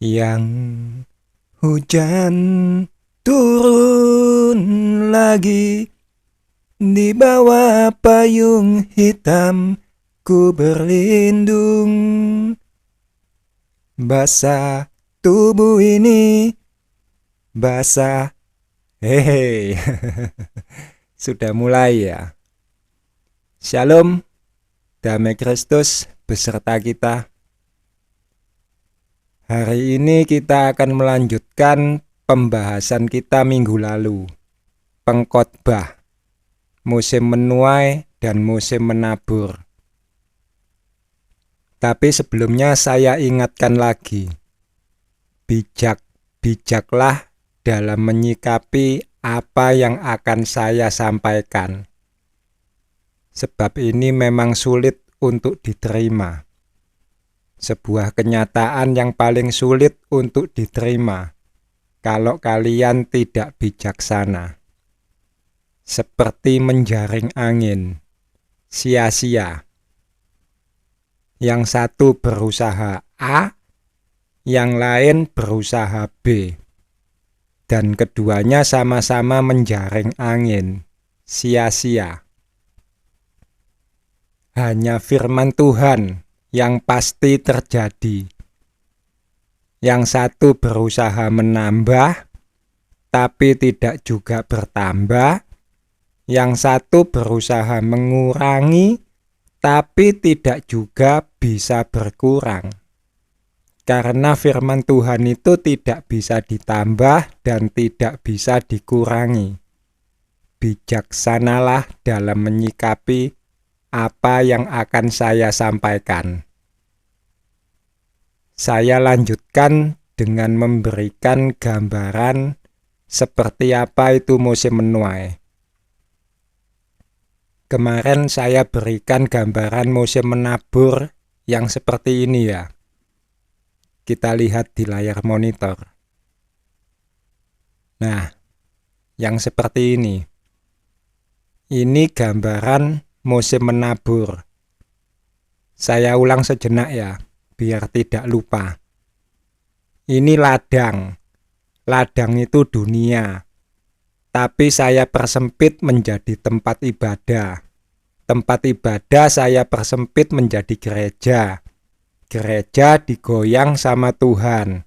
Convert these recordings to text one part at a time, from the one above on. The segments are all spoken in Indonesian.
Yang hujan turun lagi, di bawah payung hitam ku berlindung. Basah tubuh ini, basah. Hehe. Sudah mulai ya. Shalom, damai Kristus beserta kita. Hari ini kita akan melanjutkan pembahasan kita minggu lalu, pengkhotbah, musim menuai dan musim menabur. Tapi sebelumnya saya ingatkan lagi, bijaklah dalam menyikapi apa yang akan saya sampaikan. Sebab ini memang sulit untuk diterima. Sebuah kenyataan yang paling sulit untuk diterima kalau kalian tidak bijaksana. Seperti menjaring angin, sia-sia. Yang satu berusaha A, yang lain berusaha B. Dan keduanya sama-sama menjaring angin, sia-sia. Hanya firman Tuhan yang pasti terjadi. Yang satu berusaha menambah, tapi tidak juga bertambah. Yang satu berusaha mengurangi, tapi tidak juga bisa berkurang. Karena firman Tuhan itu tidak bisa ditambah dan tidak bisa dikurangi. Bijaksanalah dalam menyikapi apa yang akan saya sampaikan. Saya lanjutkan dengan memberikan gambaran seperti apa itu musim menuai. Kemarin saya berikan gambaran musim menabur yang seperti ini ya. Kita lihat di layar monitor. Nah, yang seperti ini. Ini gambaran musim menabur. Saya ulang sejenak ya, biar tidak lupa. Ini ladang. Ladang itu dunia. Tapi saya persempit menjadi tempat ibadah. Tempat ibadah saya persempit menjadi gereja. Gereja digoyang sama Tuhan.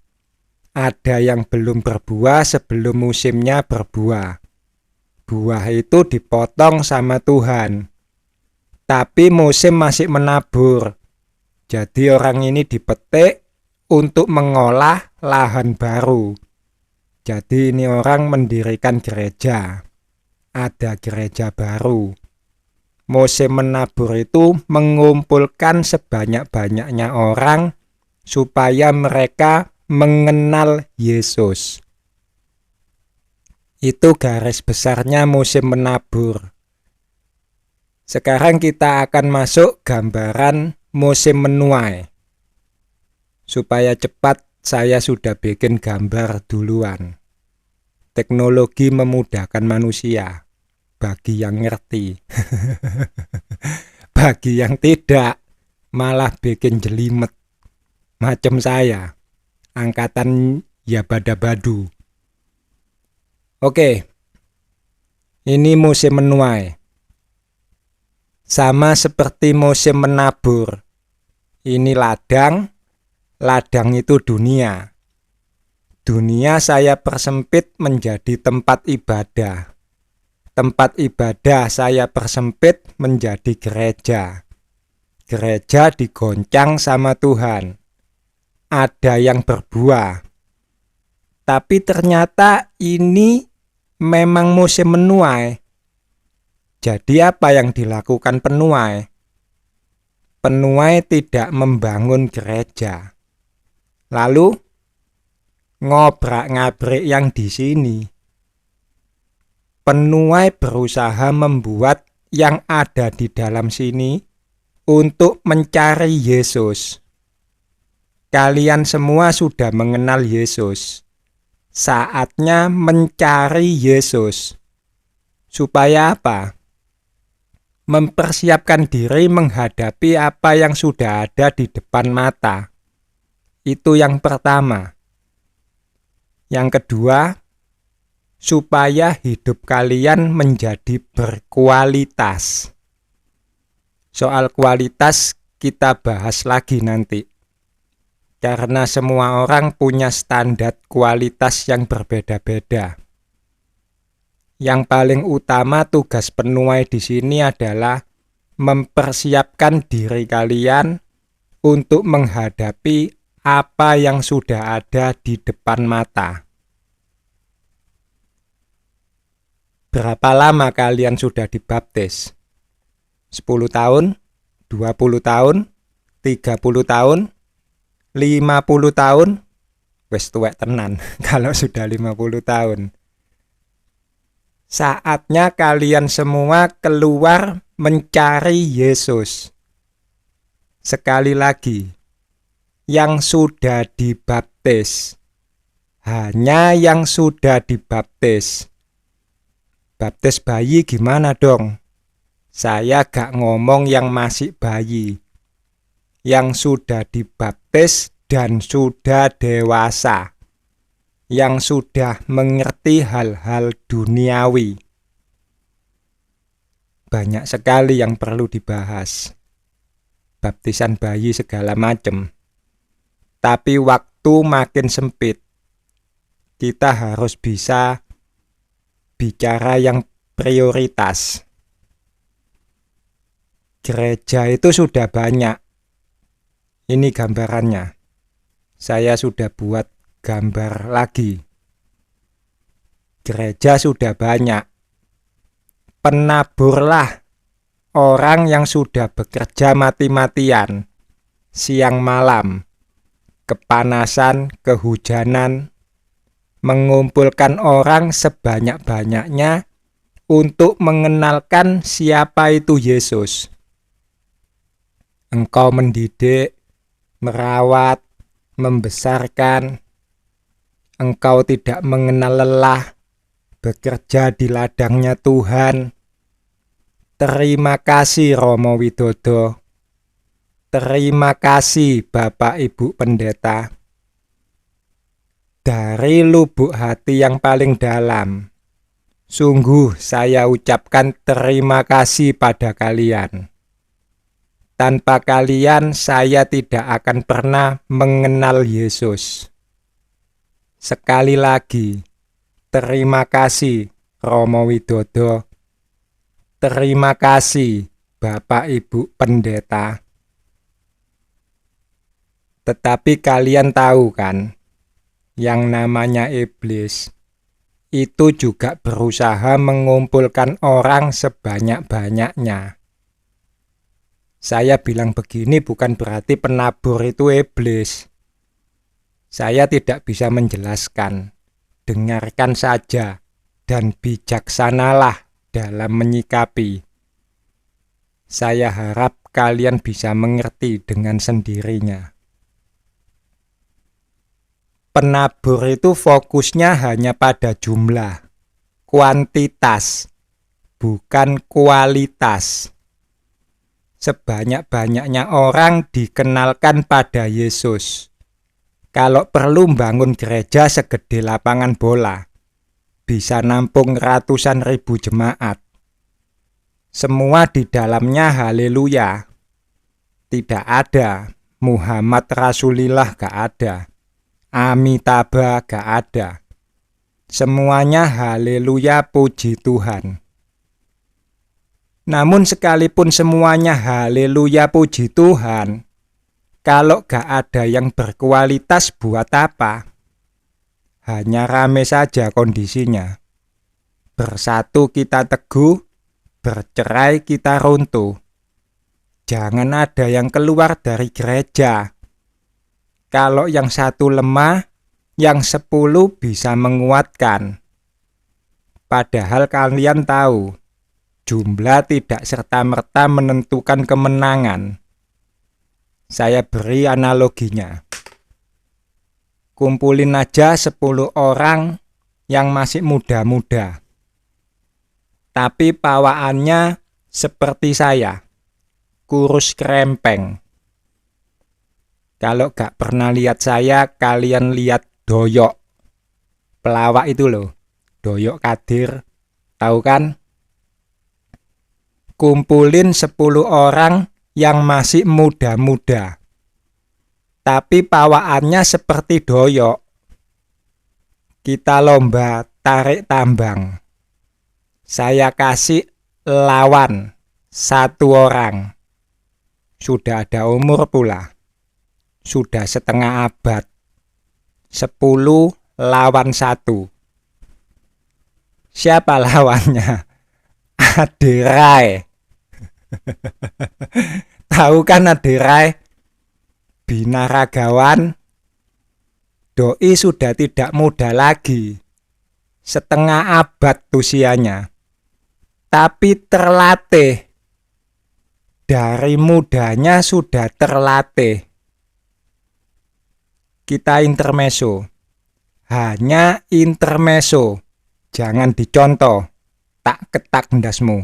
Ada yang belum berbuah sebelum musimnya berbuah. Buah itu dipotong sama Tuhan. Tapi musim masih menabur. Jadi orang ini dipetik untuk mengolah lahan baru. Jadi ini orang mendirikan gereja. Ada gereja baru. Musim menabur itu mengumpulkan sebanyak-banyaknya orang supaya mereka mengenal Yesus. Itu garis besarnya musim menabur. Sekarang kita akan masuk gambaran musim menuai. Supaya cepat saya sudah bikin gambar duluan. Teknologi memudahkan manusia bagi yang ngerti. Bagi yang tidak malah bikin jelimet. Macam saya, angkatan ya bada-badu. Oke, ini musim menuai. Sama seperti musim menabur. Ini ladang, ladang itu dunia. Dunia saya persempit menjadi tempat ibadah. Tempat ibadah saya persempit menjadi gereja. Gereja digoncang sama Tuhan. Ada yang berbuah. Tapi ternyata ini memang musim menuai. Jadi apa yang dilakukan penuai? Penuai tidak membangun gereja. Lalu ngobrak-ngabrik yang di sini. Penuai berusaha membuat yang ada di dalam sini untuk mencari Yesus. Kalian semua sudah mengenal Yesus. Saatnya mencari Yesus. Supaya apa? Mempersiapkan diri menghadapi apa yang sudah ada di depan mata. Itu yang pertama. Yang kedua, supaya hidup kalian menjadi berkualitas. Soal kualitas kita bahas lagi nanti. Karena semua orang punya standar kualitas yang berbeda-beda. Yang paling utama tugas penuai di sini adalah mempersiapkan diri kalian untuk menghadapi apa yang sudah ada di depan mata. Berapa lama kalian sudah dibaptis? 10 tahun? 20 tahun? 30 tahun? 50 tahun? Wes tuwek tenan kalau sudah 50 tahun. Saatnya kalian semua keluar mencari Yesus. Sekali lagi, yang sudah dibaptis. Hanya yang sudah dibaptis. Baptis bayi gimana dong? Saya gak ngomong yang masih bayi. Yang sudah dibaptis dan sudah dewasa. Yang sudah mengerti hal-hal duniawi. Banyak sekali yang perlu dibahas. Baptisan bayi segala macam. Tapi waktu makin sempit. Kita harus bisa bicara yang prioritas. Gereja itu sudah banyak. Ini gambarannya. Saya sudah buat gambar lagi. Gereja sudah banyak. Penaburlah orang yang sudah bekerja mati-matian, siang malam, kepanasan, kehujanan, mengumpulkan orang sebanyak-banyaknya untuk mengenalkan siapa itu Yesus. Engkau mendidik, merawat, membesarkan. Engkau tidak mengenal lelah, bekerja di ladangnya Tuhan. Terima kasih Romo Widodo. Terima kasih Bapak Ibu Pendeta. Dari lubuk hati yang paling dalam, sungguh saya ucapkan terima kasih pada kalian. Tanpa kalian, saya tidak akan pernah mengenal Yesus. Sekali lagi, terima kasih Romo Widodo. Terima kasih Bapak Ibu Pendeta. Tetapi kalian tahu kan, yang namanya iblis itu juga berusaha mengumpulkan orang sebanyak-banyaknya. Saya bilang begini bukan berarti penabur itu iblis. Saya tidak bisa menjelaskan. Dengarkan saja dan bijaksanalah dalam menyikapi. Saya harap kalian bisa mengerti dengan sendirinya. Penabur itu fokusnya hanya pada jumlah, kuantitas, bukan kualitas. Sebanyak-banyaknya orang dikenalkan pada Yesus. Kalau perlu bangun gereja segede lapangan bola, bisa nampung ratusan ribu jemaat. Semua di dalamnya haleluya. Tidak ada Muhammad Rasulillah, gak ada. Amitabha gak ada. Semuanya haleluya, puji Tuhan. Namun sekalipun semuanya haleluya puji Tuhan, kalau gak ada yang berkualitas buat apa? Hanya rame saja kondisinya. Bersatu kita teguh, bercerai kita runtuh. Jangan ada yang keluar dari gereja. Kalau yang satu lemah, yang 10 bisa menguatkan. Padahal kalian tahu, jumlah tidak serta-merta menentukan kemenangan. Saya beri analoginya. Kumpulin aja 10 orang yang masih muda-muda. Tapi pawaannya seperti saya, kurus krempeng. Kalau gak pernah lihat saya, kalian lihat doyok. pelawak itu loh, Doyok Kadir, tahu kan? Kumpulin 10 orang yang masih muda-muda, tapi pawaannya seperti Doyok. Kita lomba tarik tambang. Saya kasih lawan 1 orang. Sudah ada umur pula. Sudah setengah abad. 10 lawan 1. Siapa lawannya? Aderai. Tahu kan Aderai? Binaragawan. Doi sudah tidak muda lagi. Setengah abad usianya. Tapi terlatih. Dari mudanya sudah terlatih. Kita intermezzo. Hanya intermezzo. Jangan dicontoh. Tak ketak ndasmu.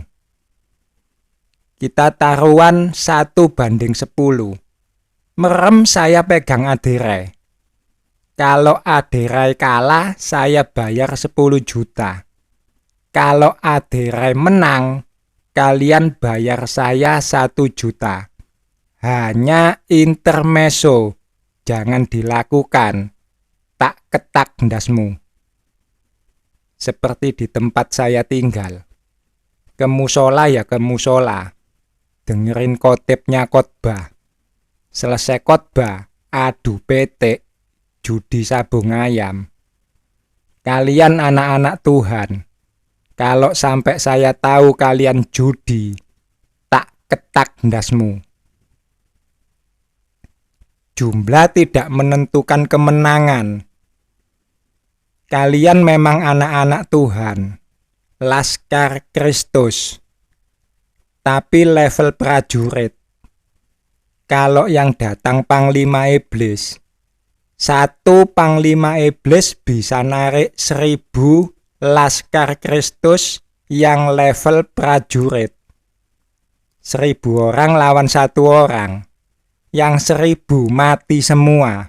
Kita taruhan 1:10. Merem saya pegang Aderai. Kalau Aderai kalah, saya bayar 10 juta. Kalau Aderai menang, kalian bayar saya 1 juta. Hanya intermezzo. Jangan dilakukan. Tak ketak ndasmu. Seperti di tempat saya tinggal. Ke musola ya ke musola. Dengerin khotibnya khotbah. Selesai khotbah, adu petik, judi sabung ayam. Kalian anak-anak Tuhan. Kalau sampai saya tahu kalian judi, tak ketak ndasmu. Jumlah tidak menentukan kemenangan. Kalian memang anak-anak Tuhan, Laskar Kristus, tapi level prajurit. Kalau yang datang Panglima Iblis, 1 Panglima Iblis bisa narik 1000 Laskar Kristus yang level prajurit. 1000 orang lawan 1 orang. Yang 1000 mati semua.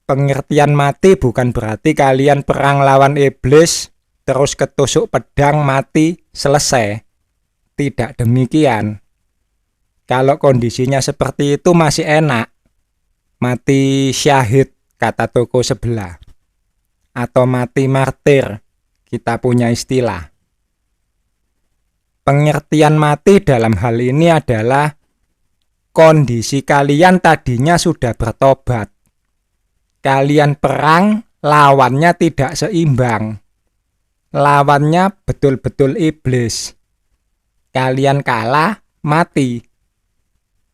Pengertian mati bukan berarti kalian perang lawan iblis, terus ketusuk pedang mati, selesai. Tidak demikian. Kalau kondisinya seperti itu masih enak. Mati syahid, kata toko sebelah. Atau mati martir, kita punya istilah. Pengertian mati dalam hal ini adalah kondisi kalian tadinya sudah bertobat. Kalian perang, lawannya tidak seimbang. Lawannya betul-betul iblis. Kalian kalah, mati.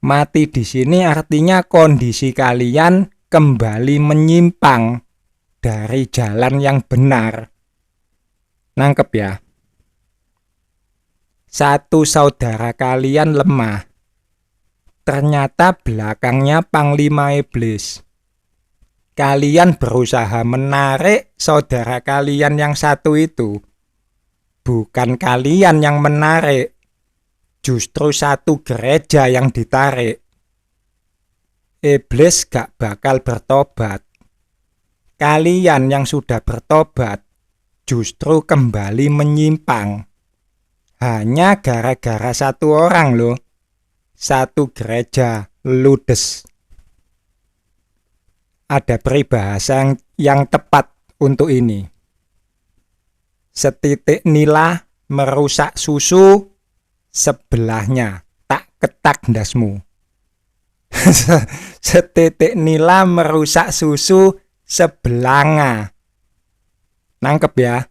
Mati di sini artinya kondisi kalian kembali menyimpang dari jalan yang benar. Nangkep ya? 1 saudara kalian lemah. Ternyata belakangnya Panglima Iblis. Kalian berusaha menarik saudara kalian yang 1 itu. Bukan kalian yang menarik. Justru 1 gereja yang ditarik. Iblis gak bakal bertobat. Kalian yang sudah bertobat justru kembali menyimpang. Hanya gara-gara 1 orang loh. 1 gereja ludes. Ada peribahasa yang tepat untuk ini. Setitik nila merusak susu, sebelahnya tak ketak ndasmu. Setitik nila merusak susu, sebelanga. Nangkep ya?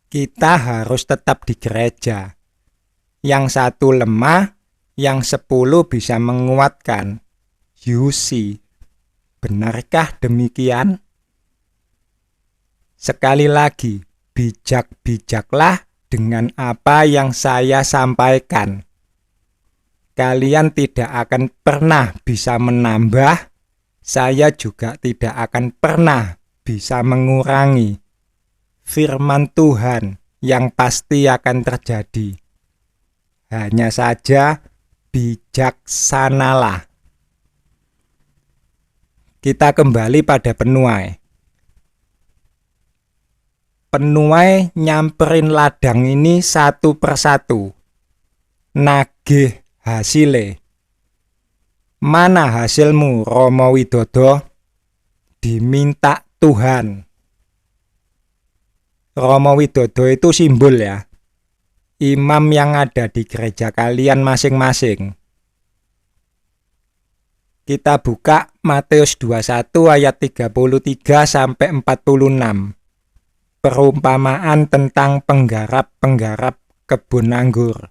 Kita harus tetap di gereja. Yang 1 lemah, yang 10 bisa menguatkan. Yusi, benarkah demikian? Sekali lagi, bijak-bijaklah dengan apa yang saya sampaikan. Kalian tidak akan pernah bisa menambah, saya juga tidak akan pernah bisa mengurangi firman Tuhan yang pasti akan terjadi. Hanya saja bijaksanalah. Kita kembali pada penuai. Penuai nyamperin ladang ini satu persatu. Nagih hasile. Mana hasilmu, Romo Widodo? Diminta Tuhan. Romo Widodo itu simbol ya. Imam yang ada di gereja kalian masing-masing. Kita buka Matius 21 ayat 33 sampai 46. Perumpamaan tentang penggarap-penggarap kebun anggur.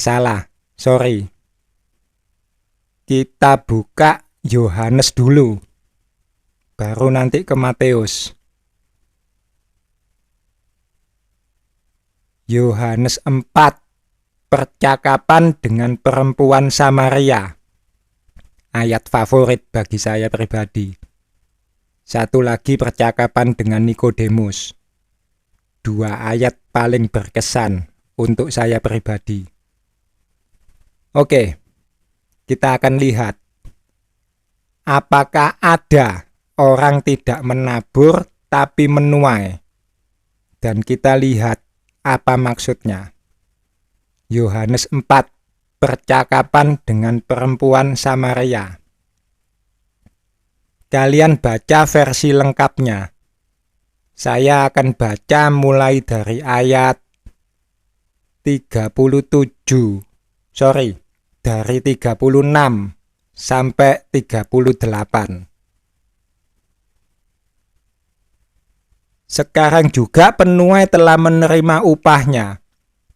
Salah. Sorry. Kita buka Yohanes dulu. Baru nanti ke Matius. Yohanes 4. Percakapan dengan perempuan Samaria. Ayat favorit bagi saya pribadi. Satu lagi percakapan dengan Nikodemus. 2 ayat paling berkesan untuk saya pribadi. Oke, kita akan lihat. Apakah ada orang tidak menabur tapi menuai? Dan kita lihat apa maksudnya. Yohanes 4. Percakapan dengan perempuan Samaria. Kalian baca versi lengkapnya. Saya akan baca mulai dari ayat 36 sampai 38. Sekarang juga penuai telah menerima upahnya,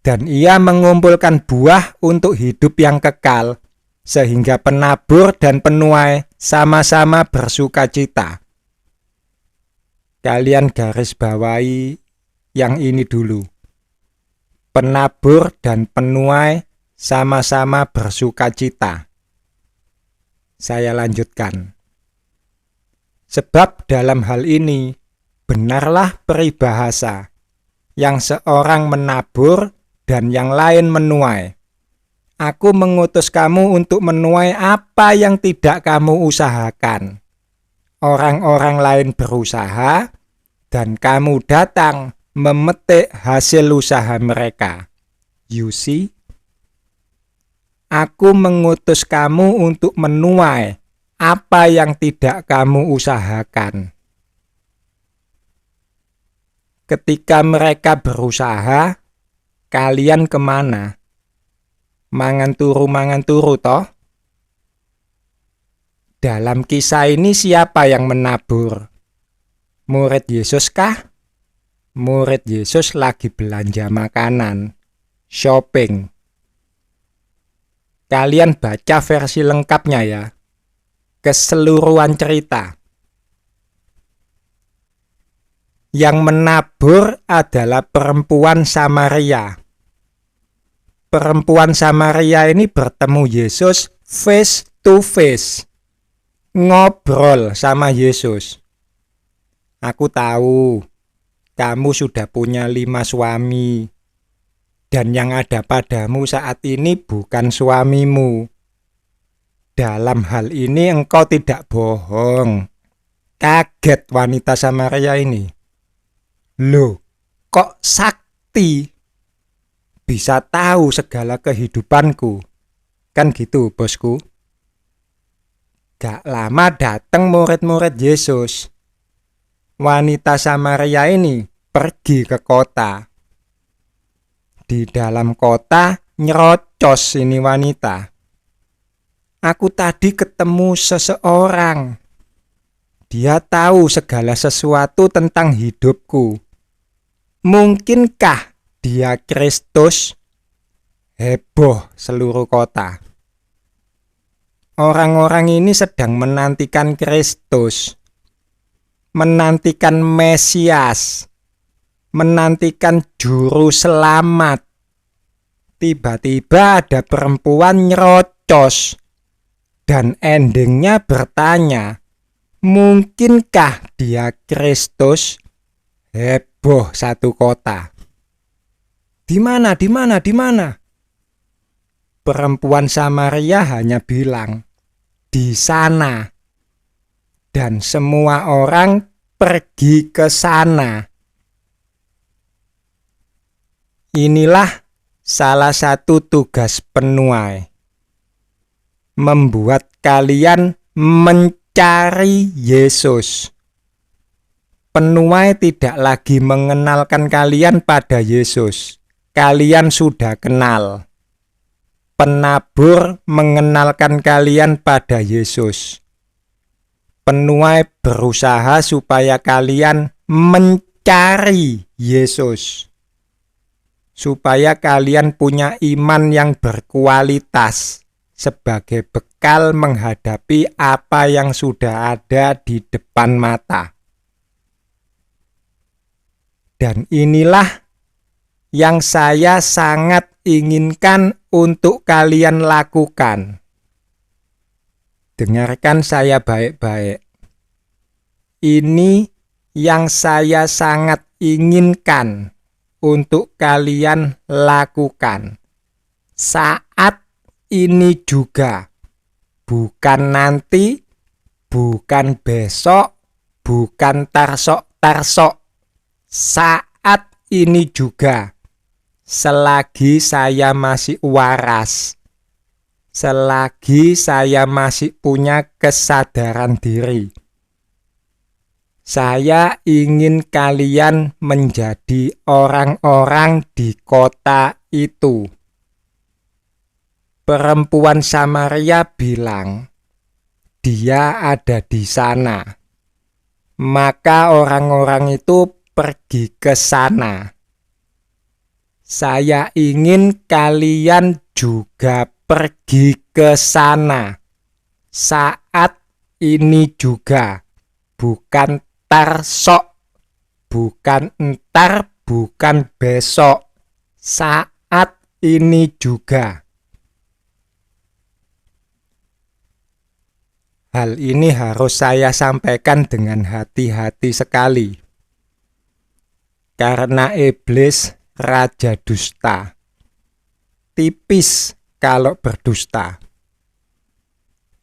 dan ia mengumpulkan buah untuk hidup yang kekal, sehingga penabur dan penuai sama-sama bersukacita. Kalian garis bawahi yang ini dulu. Penabur dan penuai sama-sama bersukacita. Saya lanjutkan. Sebab dalam hal ini, benarlah peribahasa, yang seorang menabur dan yang lain menuai. Aku mengutus kamu untuk menuai apa yang tidak kamu usahakan. Orang-orang lain berusaha, dan kamu datang memetik hasil usaha mereka. You see? Aku mengutus kamu untuk menuai apa yang tidak kamu usahakan. Ketika mereka berusaha, kalian kemana? Mangan turu toh? Dalam kisah ini siapa yang menabur? Murid Yesus kah? Murid Yesus lagi belanja makanan, shopping. Kalian baca versi lengkapnya ya, keseluruhan cerita. Yang menabur adalah perempuan Samaria. Perempuan Samaria ini bertemu Yesus face to face. Ngobrol sama Yesus. Aku tahu, kamu sudah punya 5 suami. Dan yang ada padamu saat ini bukan suamimu. Dalam hal ini engkau tidak bohong. Kaget wanita Samaria ini. Loh, kok sakti? Bisa tahu segala kehidupanku. Kan gitu, bosku. Gak lama datang murid-murid Yesus. Wanita Samaria ini pergi ke kota. Di dalam kota nyerocos ini wanita. Aku tadi ketemu seseorang. Dia tahu segala sesuatu tentang hidupku. Mungkinkah dia Kristus? Heboh seluruh kota. Orang-orang ini sedang menantikan Kristus, menantikan Mesias, menantikan juru selamat. Tiba-tiba ada perempuan nyerocos, dan endingnya bertanya, mungkinkah dia Kristus? Heboh satu kota. Di mana? perempuan Samaria hanya bilang, "Di sana." Dan semua orang pergi ke sana. Inilah salah satu tugas penuai. Membuat kalian mencari Yesus. Penuai tidak lagi mengenalkan kalian pada Yesus. Kalian sudah kenal. Penabur mengenalkan kalian pada Yesus. Penuai berusaha supaya kalian mencari Yesus. Supaya kalian punya iman yang berkualitas sebagai bekal menghadapi apa yang sudah ada di depan mata. Dan inilah yang saya sangat inginkan untuk kalian lakukan. Dengarkan saya baik-baik. Ini yang saya sangat inginkan untuk kalian lakukan. Saat ini juga. Bukan nanti, bukan besok, bukan tarsok-tarsok. Saat ini juga. Selagi saya masih waras. Selagi saya masih punya kesadaran diri. Saya ingin kalian menjadi orang-orang di kota itu. Perempuan Samaria bilang, dia ada di sana. Maka orang-orang itu pergi ke sana. Saya ingin kalian juga pergi ke sana. Saat ini juga. Bukan tarsok. Bukan entar, bukan besok. Saat ini juga. Hal ini harus saya sampaikan dengan hati-hati sekali. Karena iblis raja dusta. Tipis kalau berdusta.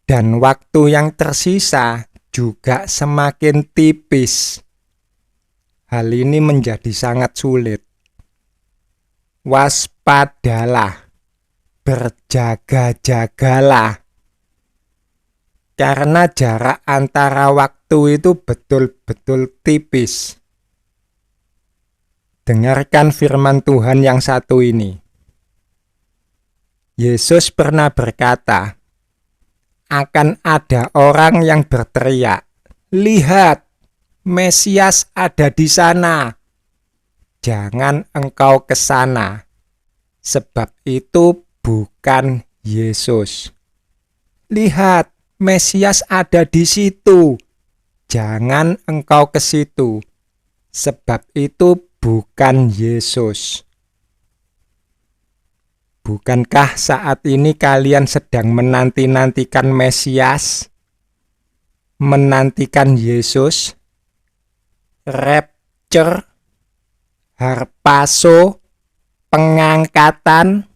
Dan waktu yang tersisa juga semakin tipis. Hal ini menjadi sangat sulit. Waspadalah. Berjaga-jagalah. Karena jarak antara waktu itu betul-betul tipis. Dengarkan firman Tuhan yang satu ini. Yesus pernah berkata, akan ada orang yang berteriak, "Lihat, Mesias ada di sana." Jangan engkau ke sana, sebab itu bukan Yesus. Lihat, Mesias ada di situ. Jangan engkau ke situ, sebab itu bukan Yesus. Bukankah saat ini kalian sedang menanti-nantikan Mesias? Menantikan Yesus? Rapture? Harpaso? Pengangkatan?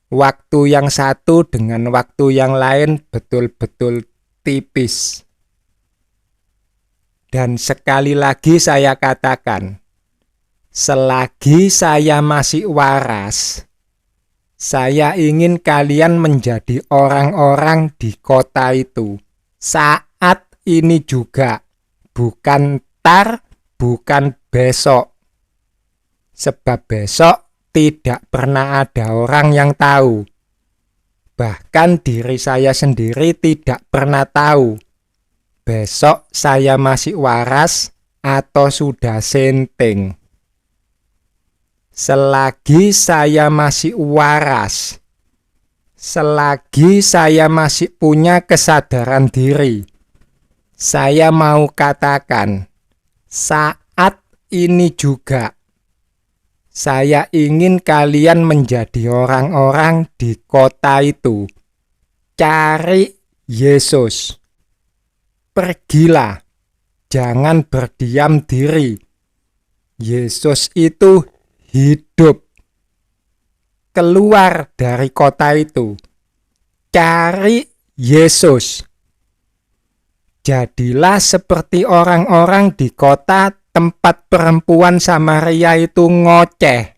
Waktu yang satu dengan waktu yang lain betul-betul tipis. Dan sekali lagi saya katakan, selagi saya masih waras, saya ingin kalian menjadi orang-orang di kota itu. Saat ini juga, bukan ntar, bukan besok. Sebab besok tidak pernah ada orang yang tahu. Bahkan diri saya sendiri tidak pernah tahu. Besok saya masih waras atau sudah senting. Selagi saya masih waras, selagi saya masih punya kesadaran diri, saya mau katakan, saat ini juga, saya ingin kalian menjadi orang-orang di kota itu. Cari Yesus. Pergilah, jangan berdiam diri. Yesus itu hidup. keluar dari kota itu. Cari Yesus. Jadilah seperti orang-orang di kota tempat perempuan Samaria itu ngoceh.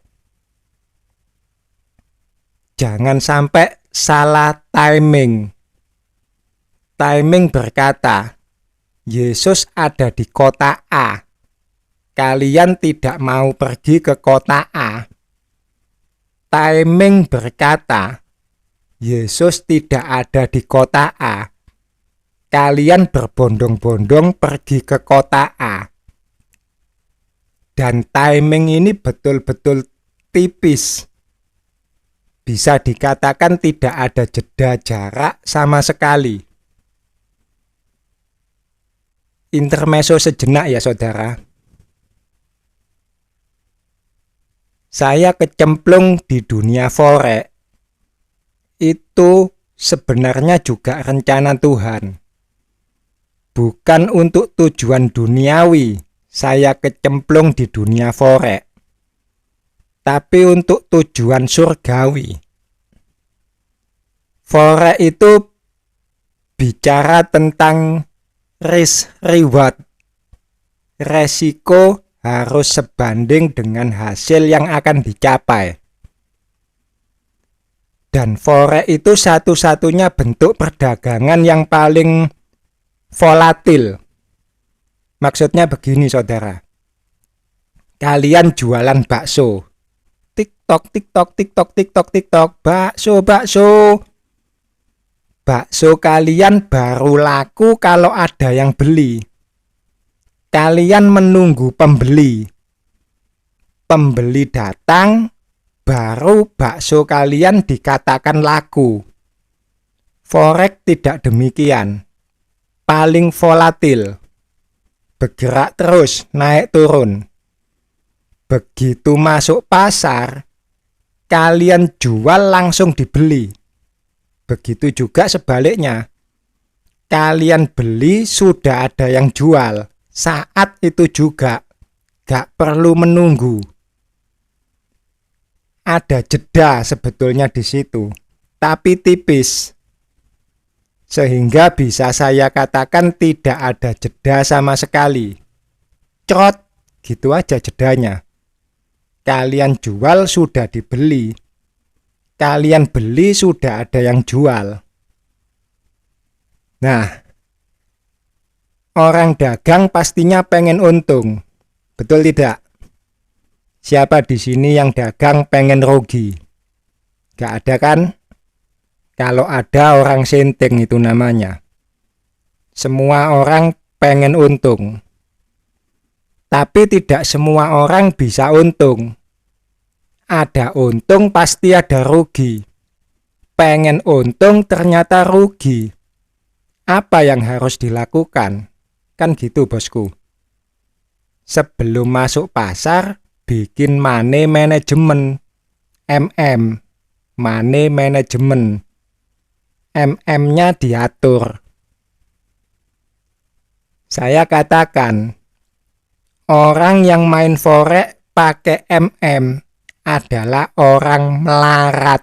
Jangan sampai salah timing. Timing berkata, Yesus ada di kota A. Kalian tidak mau pergi ke kota A. Timing berkata, Yesus tidak ada di kota A. Kalian berbondong-bondong pergi ke kota A. Dan timing ini betul-betul tipis. Bisa dikatakan tidak ada jeda jarak sama sekali. Intermezzo sejenak ya saudara. Saya kecemplung di dunia forex. Itu sebenarnya juga rencana Tuhan. Bukan untuk tujuan duniawi saya kecemplung di dunia forex, tapi untuk tujuan surgawi. Forex itu bicara tentang risk reward. Resiko harus sebanding dengan hasil yang akan dicapai. Dan forex itu satu-satunya bentuk perdagangan yang paling volatil. Maksudnya begini saudara. Kalian jualan bakso. TikTok, TikTok, TikTok, TikTok, TikTok. Bakso, bakso. Bakso kalian baru laku kalau ada yang beli. Kalian menunggu pembeli. Pembeli datang, baru bakso kalian dikatakan laku. Forex tidak demikian. Paling volatil. Bergerak terus, naik turun. Begitu masuk pasar, kalian jual langsung dibeli. Begitu juga sebaliknya. Kalian beli sudah ada yang jual. Saat itu juga, gak perlu menunggu. Ada jeda sebetulnya di situ, tapi tipis. Sehingga bisa saya katakan tidak ada jeda sama sekali. Crot, gitu aja jedanya. Kalian jual sudah dibeli. Kalian beli sudah ada yang jual. Nah, orang dagang pastinya pengen untung. Betul tidak? Siapa di sini yang dagang pengen rugi? Gak ada kan? Kalau ada orang senting itu namanya. Semua orang pengen untung. Tapi tidak semua orang bisa untung. Ada untung pasti ada rugi. Pengen untung ternyata rugi. Apa yang harus dilakukan? Kan gitu bosku. Sebelum masuk pasar, bikin money management. MM. Money management. MM-nya diatur. Saya katakan, orang yang main forex pakai MM adalah orang melarat.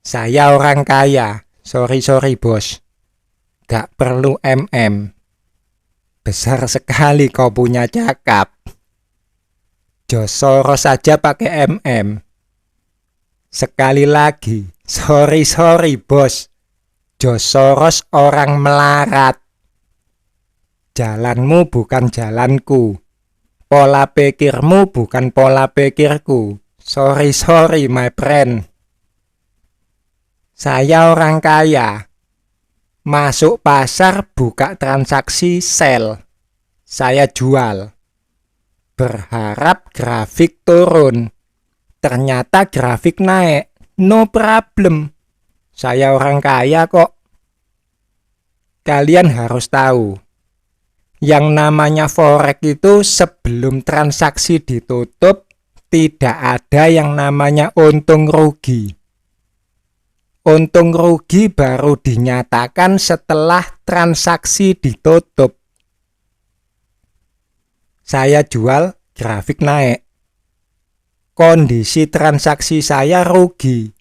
Saya orang kaya, sorry bos, gak perlu MM. Besar sekali kau punya cakap. Jos Soros saja pakai MM. Sekali lagi, sorry bos, Jos Soros orang melarat. Jalanmu bukan jalanku. Pola pikirmu bukan pola pikirku. Sorry my friend. Saya orang kaya. Masuk pasar buka transaksi sell. Saya jual. Berharap grafik turun. Ternyata grafik naik. No problem. Saya orang kaya kok. Kalian harus tahu. Yang namanya forex itu sebelum transaksi ditutup, tidak ada yang namanya untung rugi. Untung rugi baru dinyatakan setelah transaksi ditutup. Saya jual, grafik naik. kondisi transaksi saya rugi,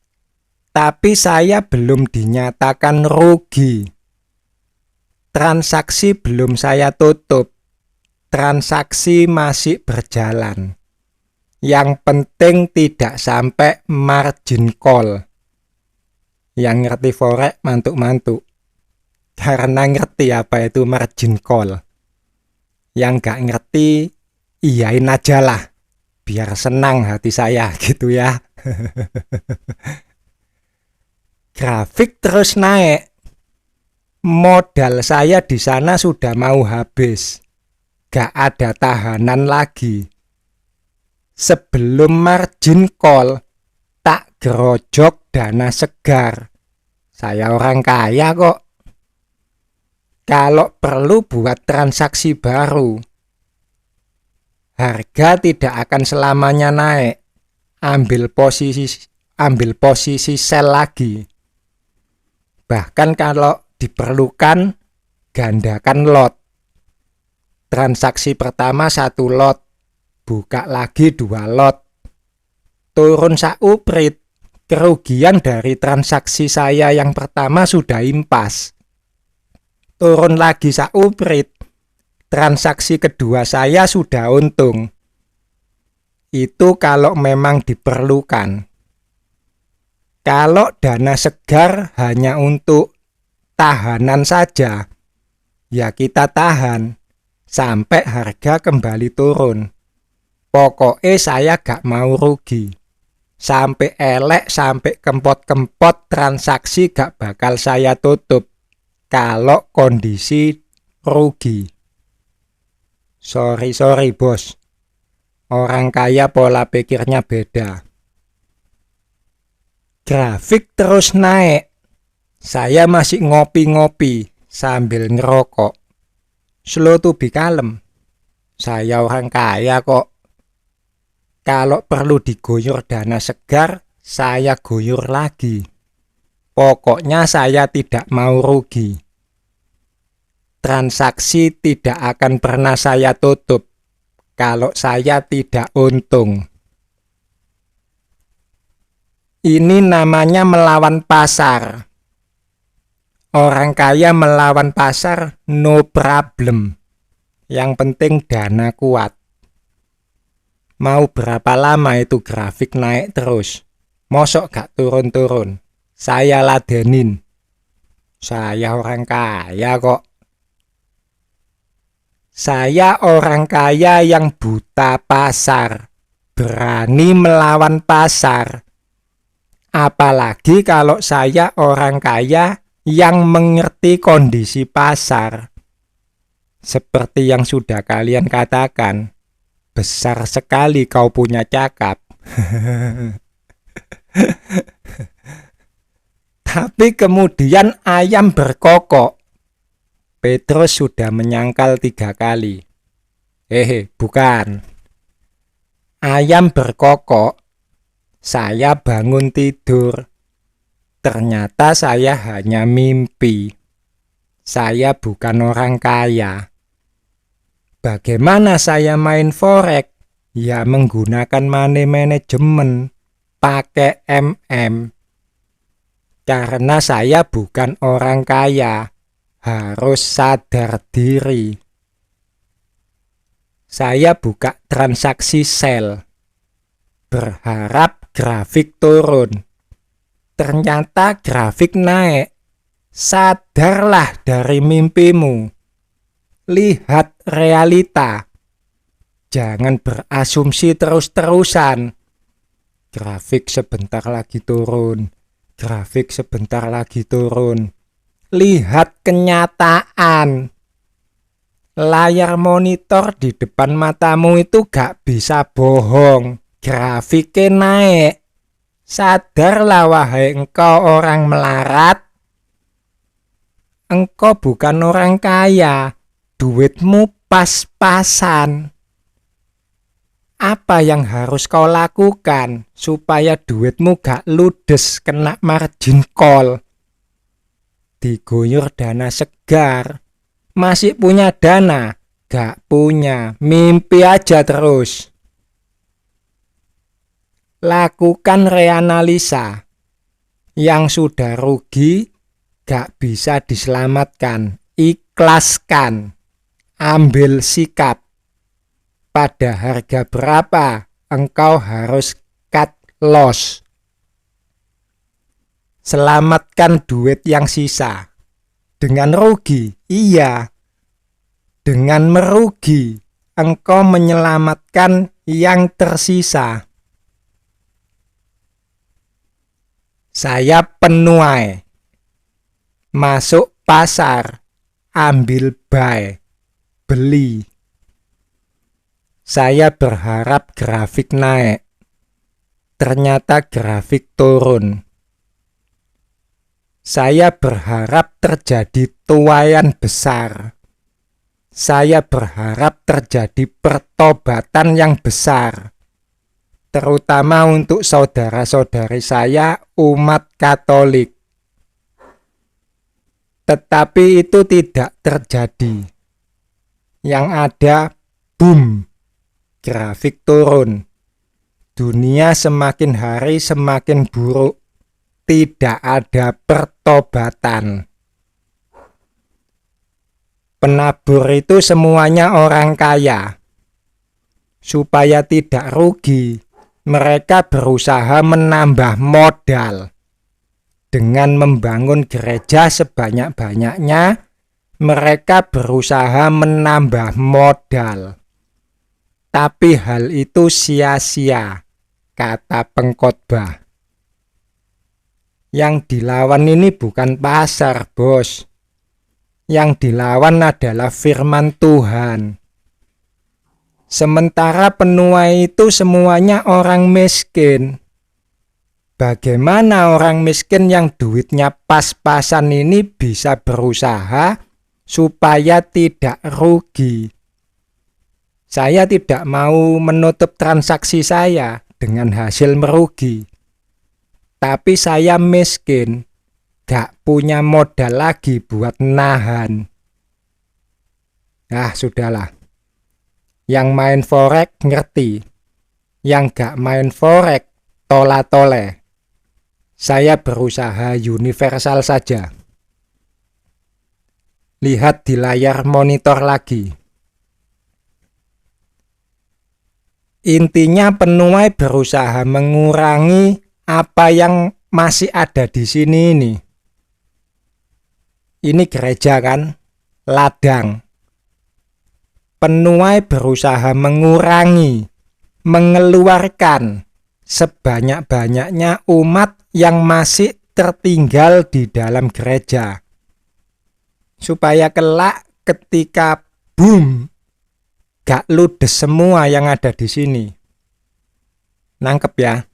tapi saya belum dinyatakan rugi. Transaksi belum saya tutup, transaksi masih berjalan. Yang penting tidak sampai margin call. Yang ngerti forex mantuk-mantuk, karena ngerti apa itu margin call. Yang gak ngerti, iyain aja lah, biar senang hati saya gitu ya. Grafik terus naik. Modal saya di sana sudah mau habis. Gak ada tahanan lagi. Sebelum margin call, tak gerojok dana segar. Saya orang kaya kok. Kalau perlu buat transaksi baru, harga tidak akan selamanya naik. Ambil posisi sell lagi. Bahkan kalau diperlukan, gandakan lot. Transaksi pertama 1 lot, buka lagi 2 lot. Turun sauprit, kerugian dari transaksi saya yang pertama sudah impas. Turun lagi sauprit, transaksi kedua saya sudah untung. Itu kalau memang diperlukan. Kalau dana segar hanya untuk tahanan saja, ya kita tahan sampai harga kembali turun. Pokoknya saya gak mau rugi. Sampai elek, sampai kempot-kempot transaksi gak bakal saya tutup. Kalau kondisi rugi. Sorry bos. Orang kaya pola pikirnya beda. Grafik terus naik. Saya masih ngopi-ngopi sambil ngerokok. Slow to be calm. Saya orang kaya kok. Kalau perlu diguyur dana segar, saya guyur lagi. Pokoknya saya tidak mau rugi. Transaksi tidak akan pernah saya tutup kalau saya tidak untung. Ini namanya melawan pasar. Orang kaya melawan pasar no problem. Yang penting dana kuat. Mau berapa lama itu grafik naik terus? Mosok gak turun-turun? Saya ladenin. Saya orang kaya kok. Saya orang kaya yang buta pasar. Berani melawan pasar. Apalagi kalau saya orang kaya yang mengerti kondisi pasar. Seperti yang sudah kalian katakan, besar sekali kau punya cakap. Tapi kemudian ayam berkokok. Petrus sudah menyangkal 3 kali. Bukan. Ayam berkokok. Saya bangun tidur. Ternyata saya hanya mimpi. Saya bukan orang kaya. Bagaimana saya main forex? Ya menggunakan money management. Pakai MM. Karena saya bukan orang kaya, harus sadar diri. Saya buka transaksi sell, berharap grafik turun. Ternyata grafik naik. Sadarlah dari mimpimu. Lihat realita. Jangan berasumsi terus-terusan. Grafik sebentar lagi turun. Grafik sebentar lagi turun. Lihat kenyataan. Layar monitor di depan matamu itu gak bisa bohong. Grafiknya naik. Sadarlah wahai engkau orang melarat. Engkau bukan orang kaya. Duitmu pas-pasan. Apa yang harus kau lakukan supaya duitmu gak ludes kena margin call? Diguyur dana segar. Masih punya dana? Gak punya. Mimpi aja terus. Lakukan reanalisa. Yang sudah rugi gak bisa diselamatkan. Ikhlaskan. Ambil sikap. Pada harga berapa engkau harus cut loss. Selamatkan duit yang sisa. Dengan rugi, iya. Dengan merugi, engkau menyelamatkan yang tersisa. Saya penuai. Masuk pasar, ambil buy, beli. Saya berharap grafik naik. Ternyata grafik turun. Saya berharap terjadi tuaian besar. Saya berharap terjadi pertobatan yang besar. Terutama untuk saudara-saudari saya umat Katolik. Tetapi itu tidak terjadi. Yang ada, boom, grafik turun. Dunia semakin hari semakin buruk. Tidak ada pertobatan. Penabur itu semuanya orang kaya. Supaya tidak rugi, mereka berusaha menambah modal. Dengan membangun gereja sebanyak-banyaknya, mereka berusaha menambah modal. Tapi hal itu sia-sia, kata pengkhotbah. Yang dilawan ini bukan pasar, bos. Yang dilawan adalah firman Tuhan. Sementara penuai itu semuanya orang miskin. Bagaimana orang miskin yang duitnya pas-pasan ini bisa berusaha supaya tidak rugi? Saya tidak mau menutup transaksi saya dengan hasil merugi. Tapi saya miskin, gak punya modal lagi buat nahan. Sudahlah. Yang main forex ngerti. Yang gak main forex tola-tole. Saya berusaha universal saja. Lihat di layar monitor lagi. Intinya penuai berusaha mengurangi apa yang masih ada di sini ini. Ini gereja kan? Ladang. Penuai berusaha mengurangi, mengeluarkan sebanyak-banyaknya umat yang masih tertinggal di dalam gereja. Supaya kelak ketika boom, gak ludes semua yang ada di sini. Nangkep ya?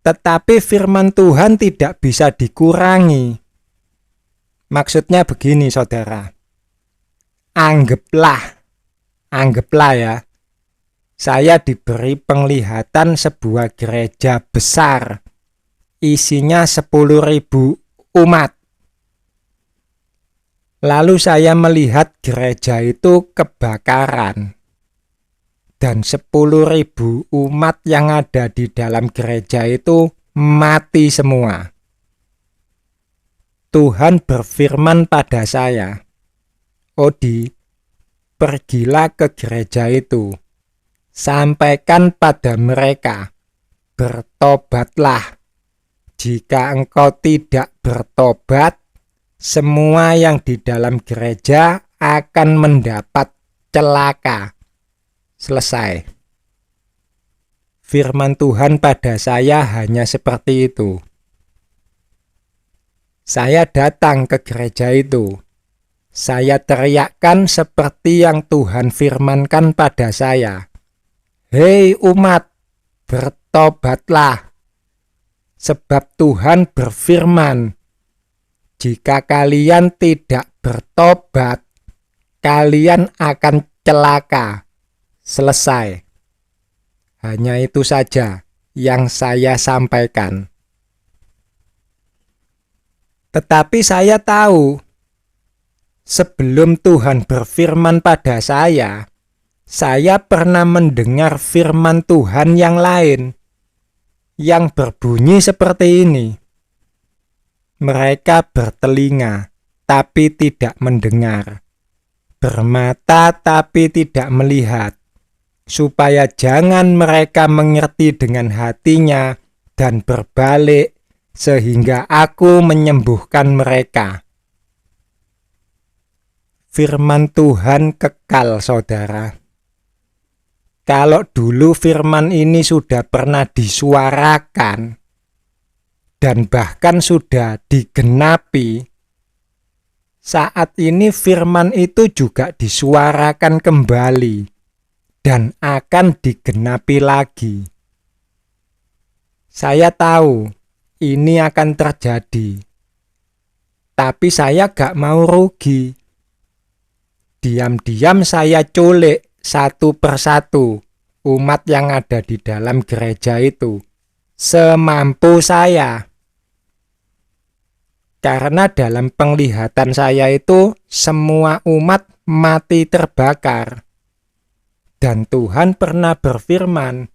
Tetapi firman Tuhan tidak bisa dikurangi. Maksudnya begini, saudara. Anggaplah ya, saya diberi penglihatan sebuah gereja besar. Isinya 10.000 umat. Lalu saya melihat gereja itu kebakaran. Dan 10.000 umat yang ada di dalam gereja itu mati semua. Tuhan berfirman pada saya, Odi, pergilah ke gereja itu. Sampaikan pada mereka, bertobatlah. Jika engkau tidak bertobat, semua yang di dalam gereja akan mendapat celaka. Selesai. Firman Tuhan pada saya hanya seperti itu. Saya datang ke gereja itu. Saya teriakkan seperti yang Tuhan firmankan pada saya. Hei umat, bertobatlah. Sebab Tuhan berfirman, jika kalian tidak bertobat, kalian akan celaka. Selesai. Hanya itu saja yang saya sampaikan. Tetapi saya tahu, sebelum Tuhan berfirman pada saya Saya pernah mendengar firman Tuhan yang lain, yang berbunyi seperti ini. Mereka bertelinga, tapi tidak mendengar. Bermata, tapi tidak melihat. Supaya jangan mereka mengerti dengan hatinya dan berbalik, sehingga aku menyembuhkan mereka. Firman Tuhan kekal, saudara. Kalau dulu firman ini sudah pernah disuarakan dan bahkan sudah digenapi, saat ini firman itu juga disuarakan kembali dan akan digenapi lagi. Saya tahu ini akan terjadi, tapi saya gak mau rugi. Diam-diam saya culik satu persatu umat yang ada di dalam gereja itu, semampu saya. Karena dalam penglihatan saya itu semua umat mati terbakar. Dan Tuhan pernah berfirman,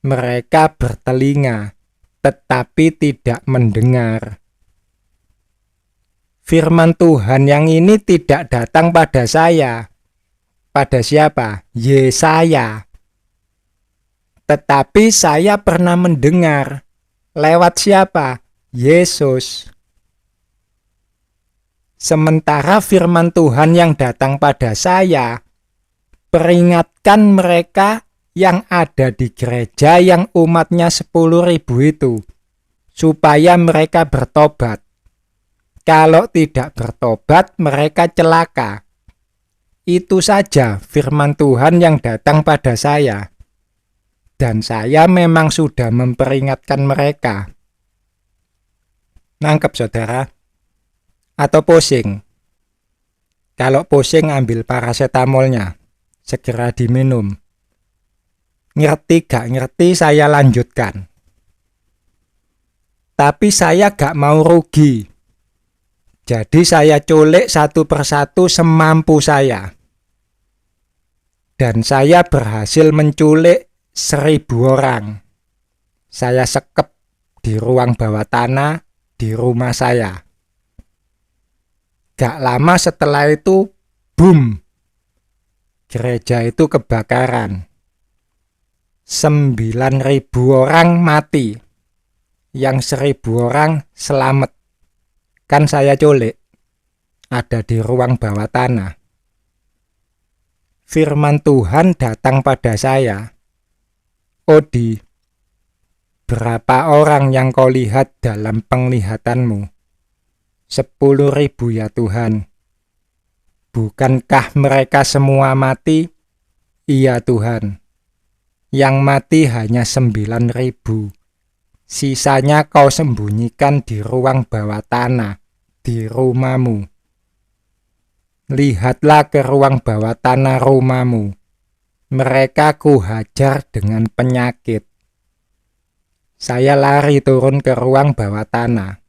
mereka bertelinga, tetapi tidak mendengar. Firman Tuhan yang ini tidak datang pada saya. Pada siapa? Yesaya. Tetapi saya pernah mendengar. Lewat siapa? Yesus. Sementara firman Tuhan yang datang pada saya, peringatkan mereka yang ada di gereja yang umatnya 10.000 itu, supaya mereka bertobat. Kalau tidak bertobat, mereka celaka. Itu saja firman Tuhan yang datang pada saya. Dan saya memang sudah memperingatkan mereka. Nangkep, saudara? Atau pusing? Kalau pusing, ambil paracetamolnya. Segera diminum. Ngerti gak ngerti, saya lanjutkan. Tapi saya gak mau rugi. Jadi saya culik satu persatu semampu saya. Dan saya berhasil menculik 1.000 orang. Saya sekep di ruang bawah tanah di rumah saya. Gak lama setelah itu, boom! Gereja itu kebakaran. 9.000 orang mati. Yang 1.000 orang selamat. Kan saya culik. Ada di ruang bawah tanah. Firman Tuhan datang pada saya. Odi, berapa orang yang kau lihat dalam penglihatanmu? 10.000 ya Tuhan. Bukankah mereka semua mati? Iya Tuhan. Yang mati hanya 9.000. Sisanya kau sembunyikan di ruang bawah tanah, di rumahmu. Lihatlah ke ruang bawah tanah rumahmu. Mereka kuhajar dengan penyakit. Saya lari turun ke ruang bawah tanah.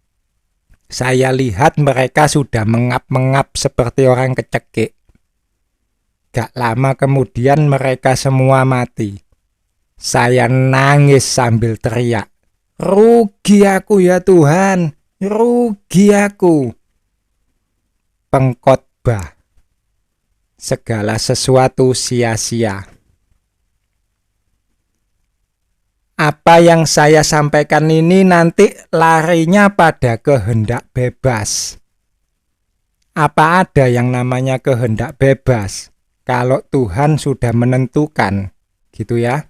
Saya lihat mereka sudah mengap-mengap seperti orang kecekik. Gak lama kemudian mereka semua mati. Saya nangis sambil teriak. Rugi aku ya Tuhan, rugi aku. Pengkhotbah. Segala sesuatu sia-sia. Apa yang saya sampaikan ini nanti larinya pada kehendak bebas. Apa ada yang namanya kehendak bebas? Kalau Tuhan sudah menentukan, gitu ya.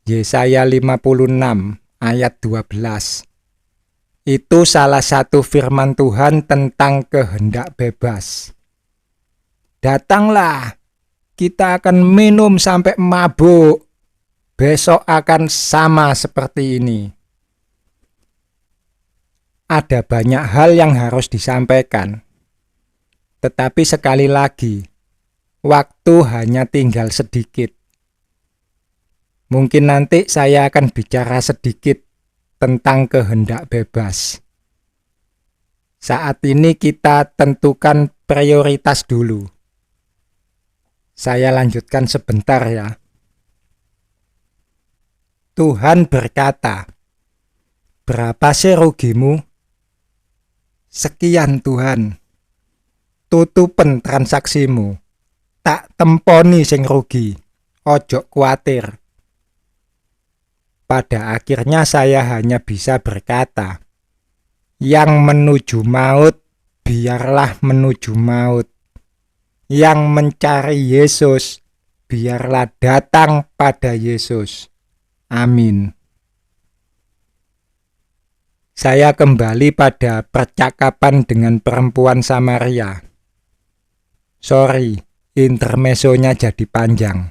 Yesaya 56 ayat 12. Itu salah satu firman Tuhan tentang kehendak bebas. Datanglah, kita akan minum sampai mabuk. Besok akan sama seperti ini. Ada banyak hal yang harus disampaikan. Tetapi sekali lagi, waktu hanya tinggal sedikit. Mungkin nanti saya akan bicara sedikit tentang kehendak bebas. Saat ini kita tentukan prioritas dulu. Saya lanjutkan sebentar ya. Tuhan berkata, "Berapa sih rugimu?" "Sekian Tuhan." "Tutupen transaksimu. Tak temponi sing rugi. Ojo kuatir." Pada akhirnya saya hanya bisa berkata, "Yang menuju maut, biarlah menuju maut. Yang mencari Yesus, biarlah datang pada Yesus." Amin. Saya kembali pada percakapan dengan perempuan Samaria. Sorry, intermezzonya jadi panjang.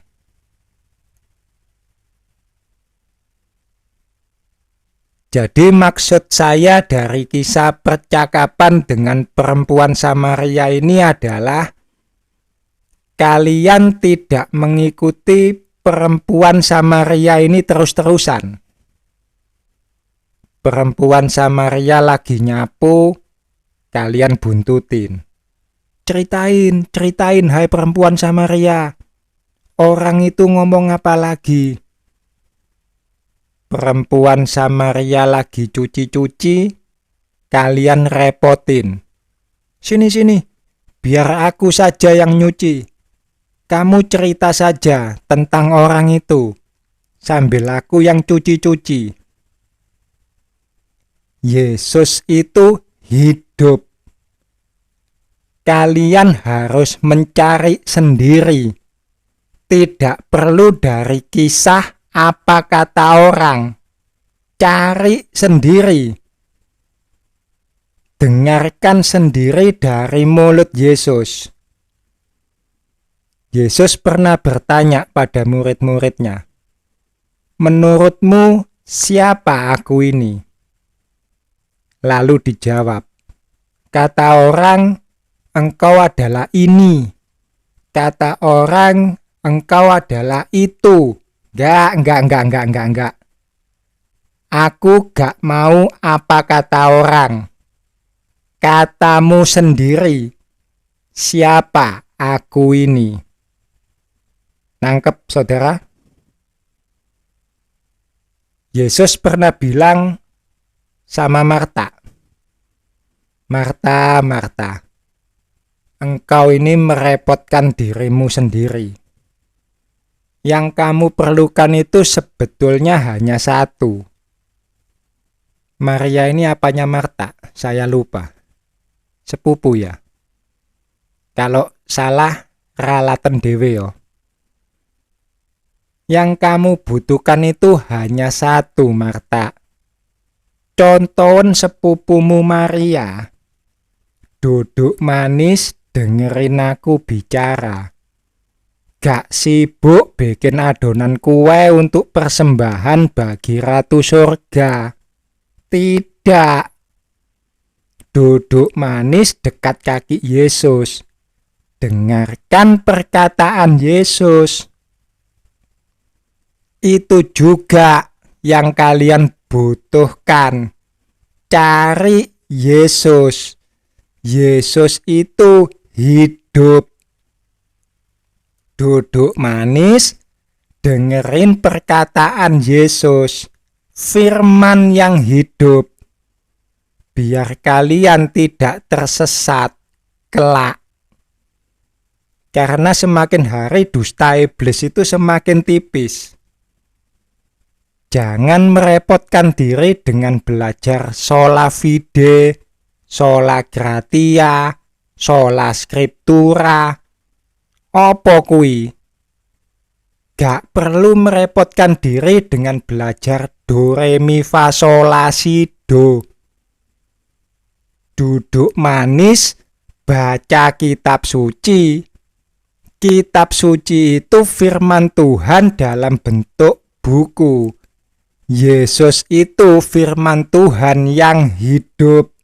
Jadi maksud saya dari kisah percakapan dengan perempuan Samaria ini adalah kalian tidak mengikuti perempuan Samaria ini terus-terusan. Perempuan Samaria lagi nyapu, kalian buntutin. Ceritain, hai perempuan Samaria. Orang itu ngomong apa lagi? Perempuan Samaria lagi cuci-cuci, kalian repotin. Sini, biar aku saja yang nyuci. Kamu cerita saja tentang orang itu, sambil aku yang cuci-cuci. Yesus itu hidup. Kalian harus mencari sendiri. Tidak perlu dari kisah apa kata orang. Cari sendiri. Dengarkan sendiri dari mulut Yesus. Yesus pernah bertanya pada murid-muridnya, "Menurutmu siapa aku ini?" Lalu dijawab, "Kata orang, engkau adalah ini. Kata orang, engkau adalah itu." Enggak. Aku gak mau apa kata orang. Katamu sendiri. Siapa aku ini? Nangkep, saudara? Yesus pernah bilang sama Marta, Marta, engkau ini merepotkan dirimu sendiri. Yang kamu perlukan itu sebetulnya hanya satu. Maria ini apanya Marta? Saya lupa. Sepupu ya. Kalau salah, ralaten dewe yo. Yang kamu butuhkan itu hanya satu, Marta. Contohin sepupumu Maria. Duduk manis dengerin aku bicara. Gak sibuk bikin adonan kue untuk persembahan bagi Ratu Surga. Tidak. Duduk manis dekat kaki Yesus. Dengarkan perkataan Yesus. Itu juga yang kalian butuhkan. Cari Yesus. Yesus itu hidup. Duduk manis, dengerin perkataan Yesus, firman yang hidup. Biar kalian tidak tersesat kelak. Karena semakin hari dusta iblis itu semakin tipis. Jangan merepotkan diri dengan belajar sola fide, sola gratia, sola scriptura. Apa kui? Gak perlu merepotkan diri dengan belajar do, re, mi, fa, sol, la, si, do. Duduk manis, baca kitab suci. Kitab suci itu firman Tuhan dalam bentuk buku. Yesus itu firman Tuhan yang hidup.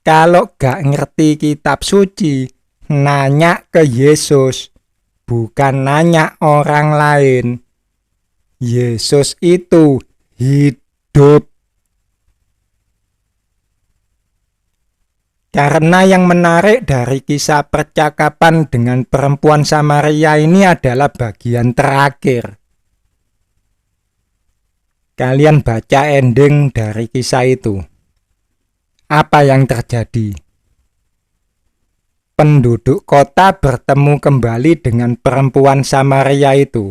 Kalau gak ngerti kitab suci, nanya ke Yesus, bukan nanya orang lain. Yesus itu hidup. Karena yang menarik dari kisah percakapan dengan perempuan Samaria ini adalah bagian terakhir. Kalian baca ending dari kisah itu. Apa yang terjadi? Penduduk kota bertemu kembali dengan perempuan Samaria itu.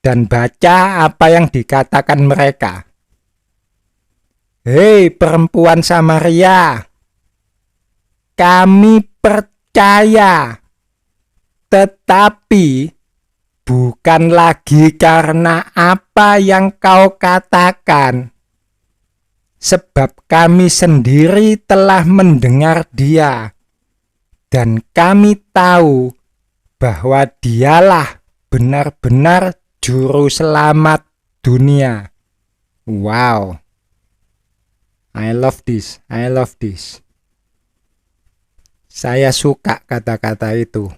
Dan baca apa yang dikatakan mereka. Hei perempuan Samaria, kami percaya, tetapi bukan lagi karena apa yang kau katakan, sebab kami sendiri telah mendengar dia, dan kami tahu bahwa dialah benar-benar juru selamat dunia. Wow. I love this. Saya suka kata-kata itu.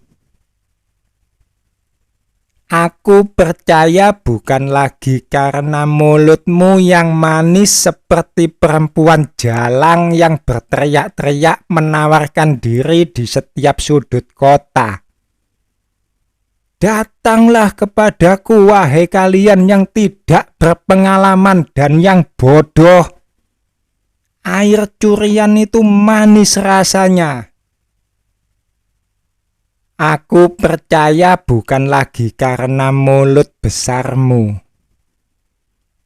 Aku percaya bukan lagi karena mulutmu yang manis seperti perempuan jalang yang berteriak-teriak menawarkan diri di setiap sudut kota. Datanglah kepadaku, wahai kalian yang tidak berpengalaman dan yang bodoh. Air curian itu manis rasanya. Aku percaya bukan lagi karena mulut besarmu,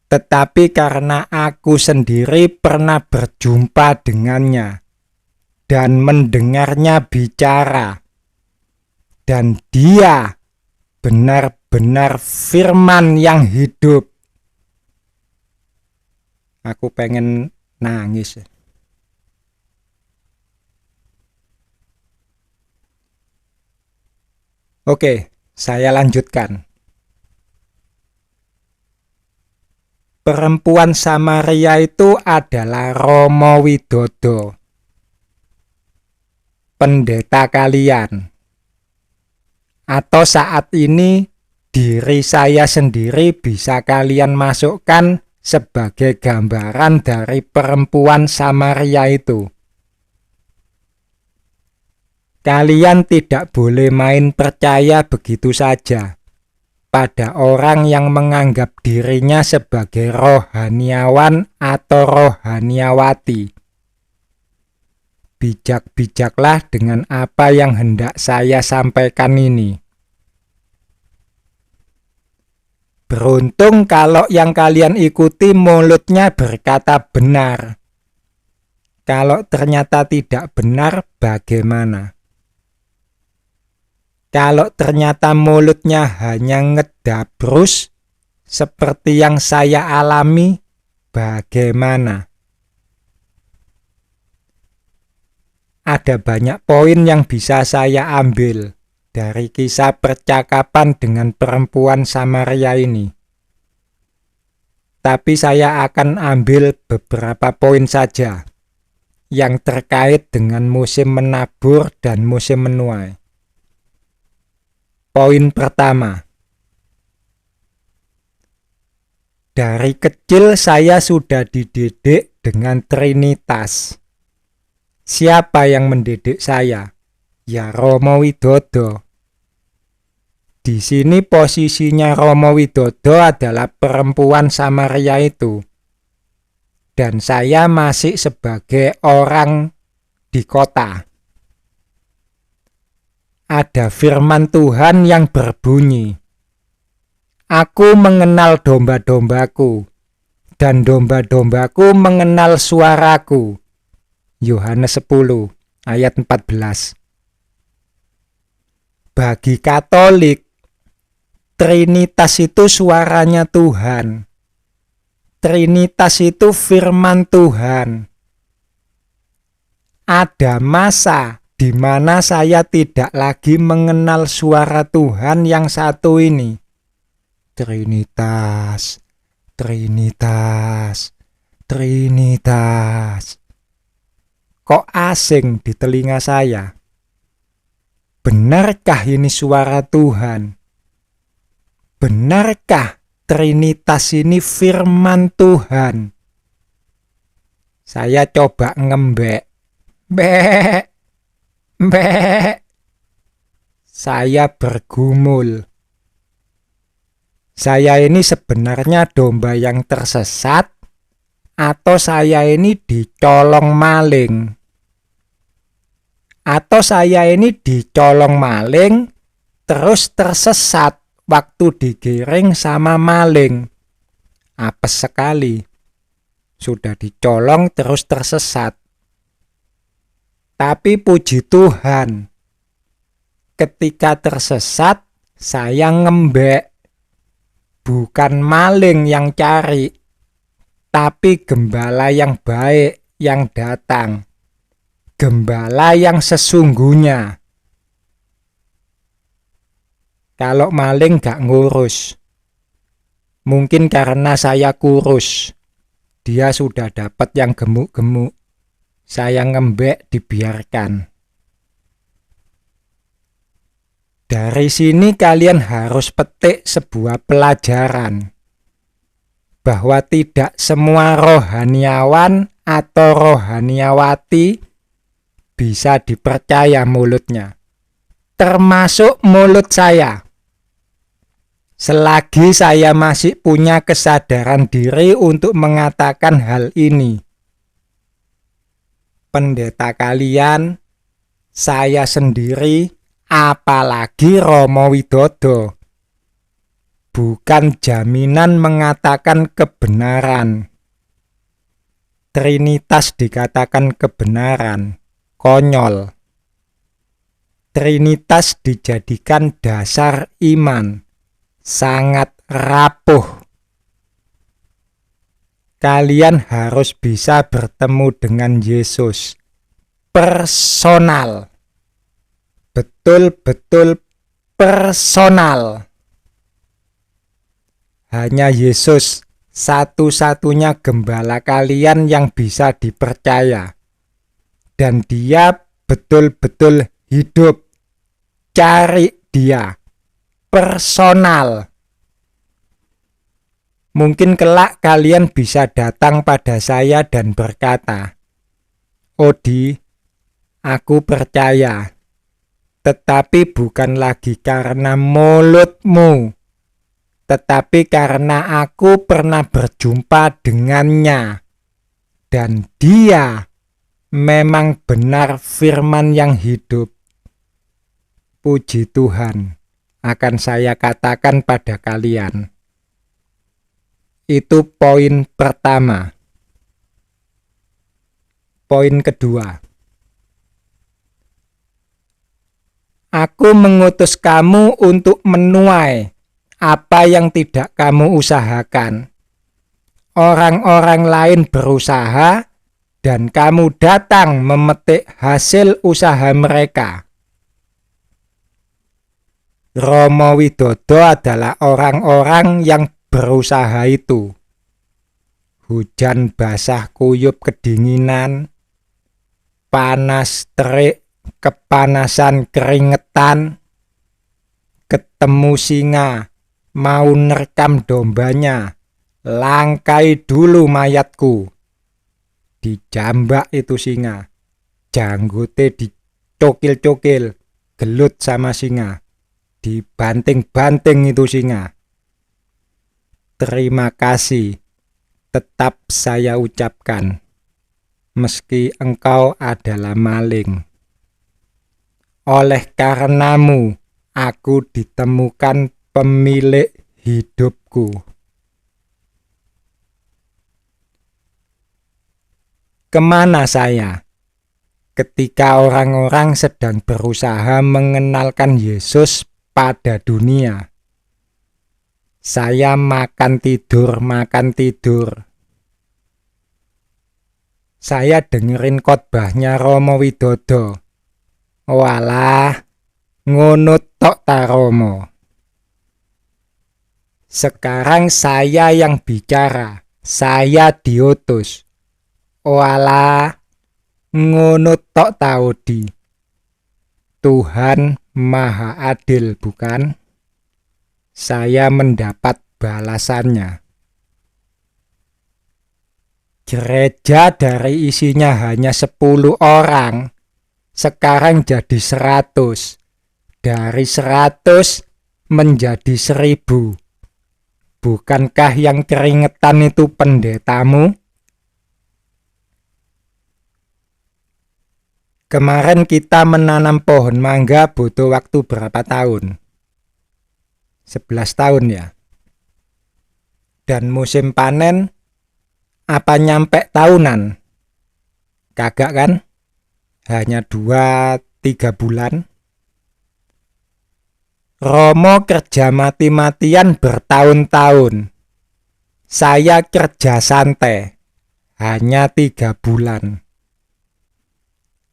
tetapi karena aku sendiri pernah berjumpa dengannya dan mendengarnya bicara. Dan dia benar-benar firman yang hidup. Aku pengen nangis. Oke, saya lanjutkan. Perempuan Samaria itu adalah Romo Widodo, pendeta kalian. Atau saat ini diri saya sendiri bisa kalian masukkan sebagai gambaran dari perempuan Samaria itu. Kalian tidak boleh main percaya begitu saja pada orang yang menganggap dirinya sebagai rohaniawan atau rohaniawati. Bijak-bijaklah dengan apa yang hendak saya sampaikan ini. Beruntung kalau yang kalian ikuti mulutnya berkata benar. Kalau ternyata tidak benar, bagaimana? Kalau ternyata mulutnya hanya ngedabrus, seperti yang saya alami, bagaimana? Ada banyak poin yang bisa saya ambil dari kisah percakapan dengan perempuan Samaria ini. Tapi saya akan ambil beberapa poin saja yang terkait dengan musim menabur dan musim menuai. Poin pertama. Dari kecil saya sudah dididik dengan Trinitas. Siapa yang mendidik saya? Ya Romo Widodo. Di sini posisinya Romo Widodo adalah perempuan Samaria itu. Dan saya masih sebagai orang di kota. Ada firman Tuhan yang berbunyi, Aku mengenal domba-dombaku, dan domba-dombaku mengenal suaraku. Yohanes 10 ayat 14. Bagi Katolik, Trinitas itu suaranya Tuhan. Trinitas itu firman Tuhan. Ada masa di mana saya tidak lagi mengenal suara Tuhan yang satu ini. Trinitas, Trinitas, Trinitas. Kok asing di telinga saya? Benarkah ini suara Tuhan? Benarkah Trinitas ini firman Tuhan? Saya coba ngembek, Mbek, mbek. Saya bergumul. Saya ini sebenarnya domba yang tersesat, atau saya ini dicolong maling? Atau saya ini dicolong maling, terus tersesat waktu digiring sama maling? Apes sekali. Sudah dicolong terus tersesat. Tapi puji Tuhan, ketika tersesat, saya ngembek. Bukan maling yang cari, tapi gembala yang baik yang datang. Gembala yang sesungguhnya. Kalau maling gak ngurus. Mungkin karena saya kurus. Dia sudah dapat yang gemuk-gemuk. Saya ngembek dibiarkan. Dari sini kalian harus petik sebuah pelajaran. Bahwa tidak semua rohaniawan atau rohaniawati bisa dipercaya mulutnya. Termasuk mulut saya. Selagi saya masih punya kesadaran diri untuk mengatakan hal ini. Pendeta kalian, saya sendiri, apalagi Romo Widodo, bukan jaminan mengatakan kebenaran. Trinitas dikatakan kebenaran, konyol. Trinitas dijadikan dasar iman, sangat rapuh. Kalian harus bisa bertemu dengan Yesus personal. Betul-betul personal. Hanya Yesus satu-satunya gembala kalian yang bisa dipercaya. Dan dia betul-betul hidup. Cari dia. Personal. Mungkin kelak kalian bisa datang pada saya dan berkata, Odi, aku percaya. Tetapi bukan lagi karena mulutmu, tetapi karena aku pernah berjumpa dengannya. Dan dia memang benar firman yang hidup. Puji Tuhan, akan saya katakan pada kalian. Itu poin pertama. Poin kedua. Aku mengutus kamu untuk menuai apa yang tidak kamu usahakan. Orang-orang lain berusaha dan kamu datang memetik hasil usaha mereka. Romo Widodo adalah orang-orang yang berusaha itu. Hujan basah kuyup kedinginan, panas terik, kepanasan keringetan, ketemu singa, mau nerekam dombanya, langkai dulu mayatku. Dijambak itu singa, janggote dicokil-cokil, gelut sama singa, dibanting-banting itu singa. Terima kasih, tetap saya ucapkan, meski engkau adalah maling. Oleh karenamu, aku ditemukan pemilik hidupku. Kemana saya? Ketika orang-orang sedang berusaha mengenalkan Yesus pada dunia. Saya makan tidur. Saya dengerin khotbahnya Romo Widodo. Walah, ngono tok ta Romo. Sekarang saya yang bicara, saya diutus. Walah, ngono tok ta Odi. Tuhan Maha Adil, bukan? Saya mendapat balasannya. Gereja dari isinya hanya 10 orang, sekarang jadi 100. Dari 100 menjadi 1000. Bukankah yang keringetan itu pendetamu? Kemarin kita menanam pohon mangga butuh waktu berapa tahun? 11 tahun ya. Dan musim panen apa nyampe tahunan? Kagak kan? Hanya 2-3 bulan. Romo kerja mati-matian bertahun-tahun. Saya kerja santai. Hanya 3 bulan.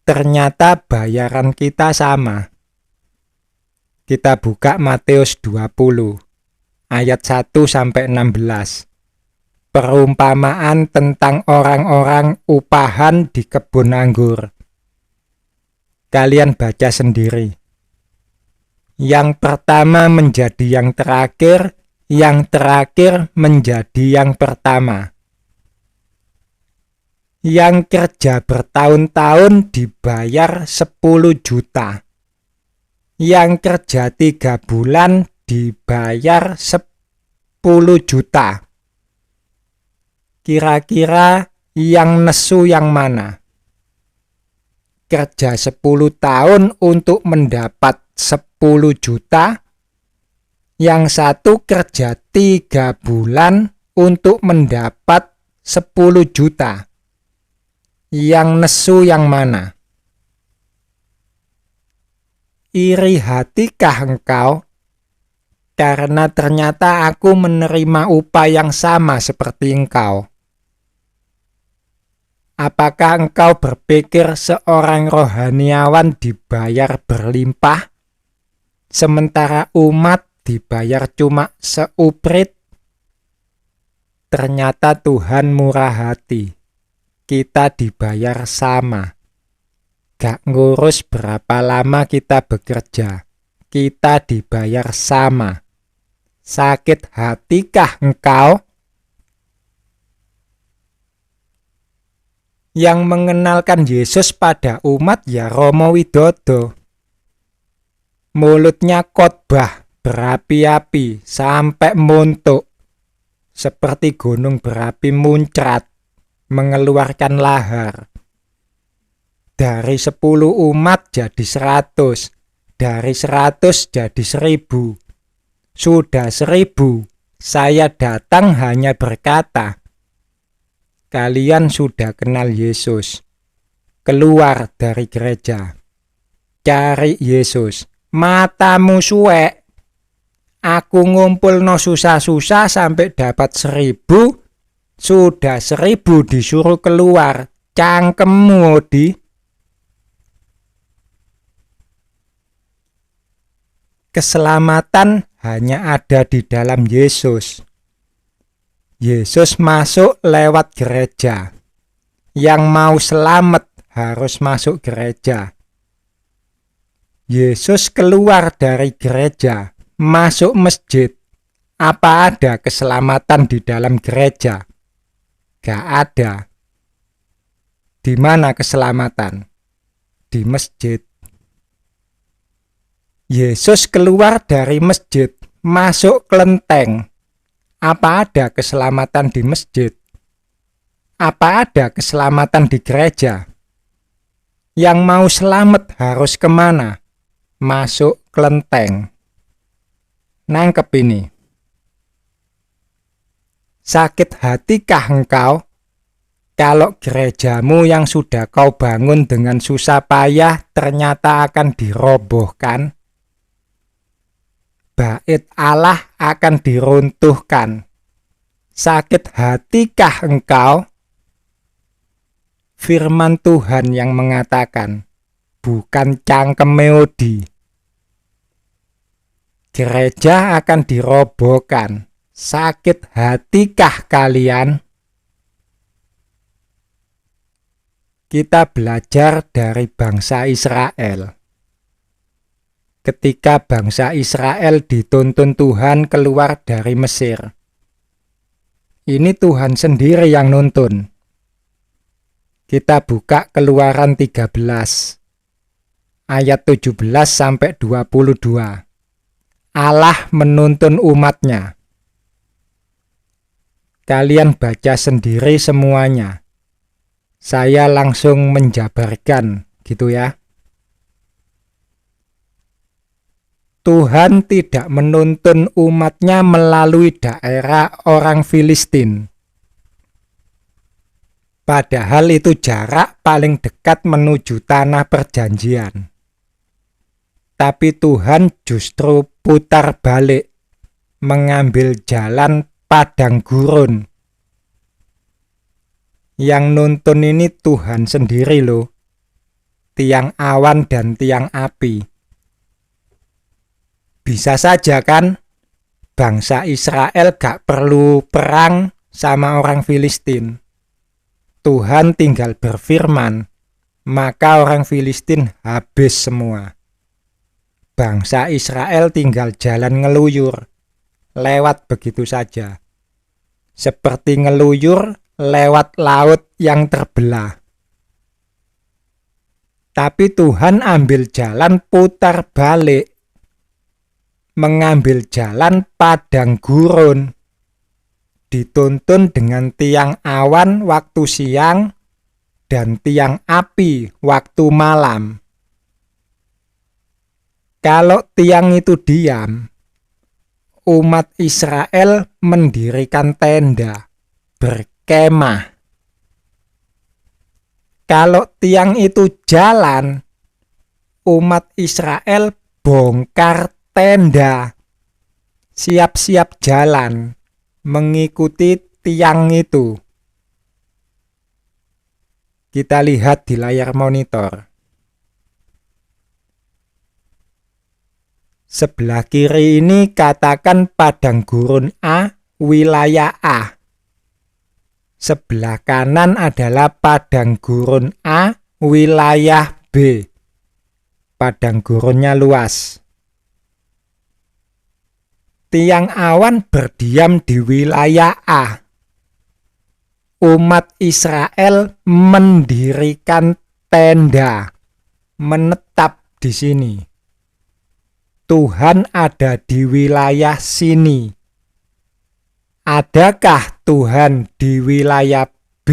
Ternyata bayaran kita sama. Kita buka Matius 20 ayat 1-16. Perumpamaan tentang orang-orang upahan di kebun anggur. Kalian baca sendiri. Yang pertama menjadi yang terakhir, yang terakhir menjadi yang pertama. Yang kerja bertahun-tahun dibayar 10 juta. Yang kerja 3 bulan dibayar 10 juta. Kira-kira yang nesu yang mana? Kerja 10 tahun untuk mendapat 10 juta. Yang satu kerja 3 bulan untuk mendapat 10 juta. Yang nesu yang mana? Iri hatikah engkau? Karena ternyata aku menerima upah yang sama seperti engkau. Apakah engkau berpikir seorang rohaniawan dibayar berlimpah, sementara umat dibayar cuma seuprit? Ternyata Tuhan murah hati. Kita dibayar sama. Gak ngurus berapa lama kita bekerja. Kita dibayar sama. Sakit hatikah engkau? Yang mengenalkan Yesus pada umat ya Romo Widodo. Mulutnya khotbah berapi-api sampai muntuk. Seperti gunung berapi muncrat, mengeluarkan lahar. Dari 10 umat jadi 100. Dari 100 jadi 1000. Sudah 1000, saya datang hanya berkata, kalian sudah kenal Yesus. Keluar dari gereja. Cari Yesus. Matamu suwek. Aku ngumpul no susah-susah sampai dapat 1000. Sudah 1000 disuruh keluar. Cangkemmu, Odi. Keselamatan hanya ada di dalam Yesus. Yesus masuk lewat gereja. Yang mau selamat harus masuk gereja. Yesus keluar dari gereja, masuk masjid. Apa ada keselamatan di dalam gereja? Gak ada. Di mana keselamatan? Di masjid. Yesus keluar dari masjid, masuk kelenteng. Apa ada keselamatan di masjid? Apa ada keselamatan di gereja? Yang mau selamat harus kemana? Masuk kelenteng. Nangkep ini. Sakit hatikah engkau? Kalau gerejamu yang sudah kau bangun dengan susah payah ternyata akan dirobohkan. Bait Allah akan diruntuhkan. Sakit hatikah engkau? Firman Tuhan yang mengatakan, bukan cangkeme Odi. Gereja akan dirobohkan. Sakit hatikah kalian? Kita belajar dari bangsa Israel. Ketika bangsa Israel dituntun Tuhan keluar dari Mesir. Ini Tuhan sendiri yang nuntun. Kita buka Keluaran 13 ayat 17 sampai 22. Allah menuntun umatnya. Kalian baca sendiri semuanya. Saya langsung menjabarkan, gitu ya. Tuhan tidak menuntun umatnya melalui daerah orang Filistin. Padahal itu jarak paling dekat menuju tanah perjanjian. Tapi Tuhan justru putar balik, mengambil jalan padang gurun. Yang nuntun ini Tuhan sendiri loh, tiang awan dan tiang api. Bisa saja kan, bangsa Israel gak perlu perang sama orang Filistin. Tuhan tinggal berfirman, maka orang Filistin habis semua. Bangsa Israel tinggal jalan ngeluyur, lewat begitu saja. Seperti ngeluyur lewat laut yang terbelah. Tapi Tuhan ambil jalan putar balik, mengambil jalan padang gurun. Dituntun dengan tiang awan waktu siang dan tiang api waktu malam. Kalau tiang itu diam, umat Israel mendirikan tenda, berkemah. Kalau tiang itu jalan, umat Israel bongkar tenda, siap-siap jalan, mengikuti tiang itu. Kita lihat di layar monitor. Sebelah kiri ini katakan padang gurun A, wilayah A. Sebelah kanan adalah padang gurun A, wilayah B. Padang gurunnya luas. Tiang awan berdiam di wilayah A. Umat Israel mendirikan tenda, menetap di sini. Tuhan ada di wilayah sini. Adakah Tuhan di wilayah B?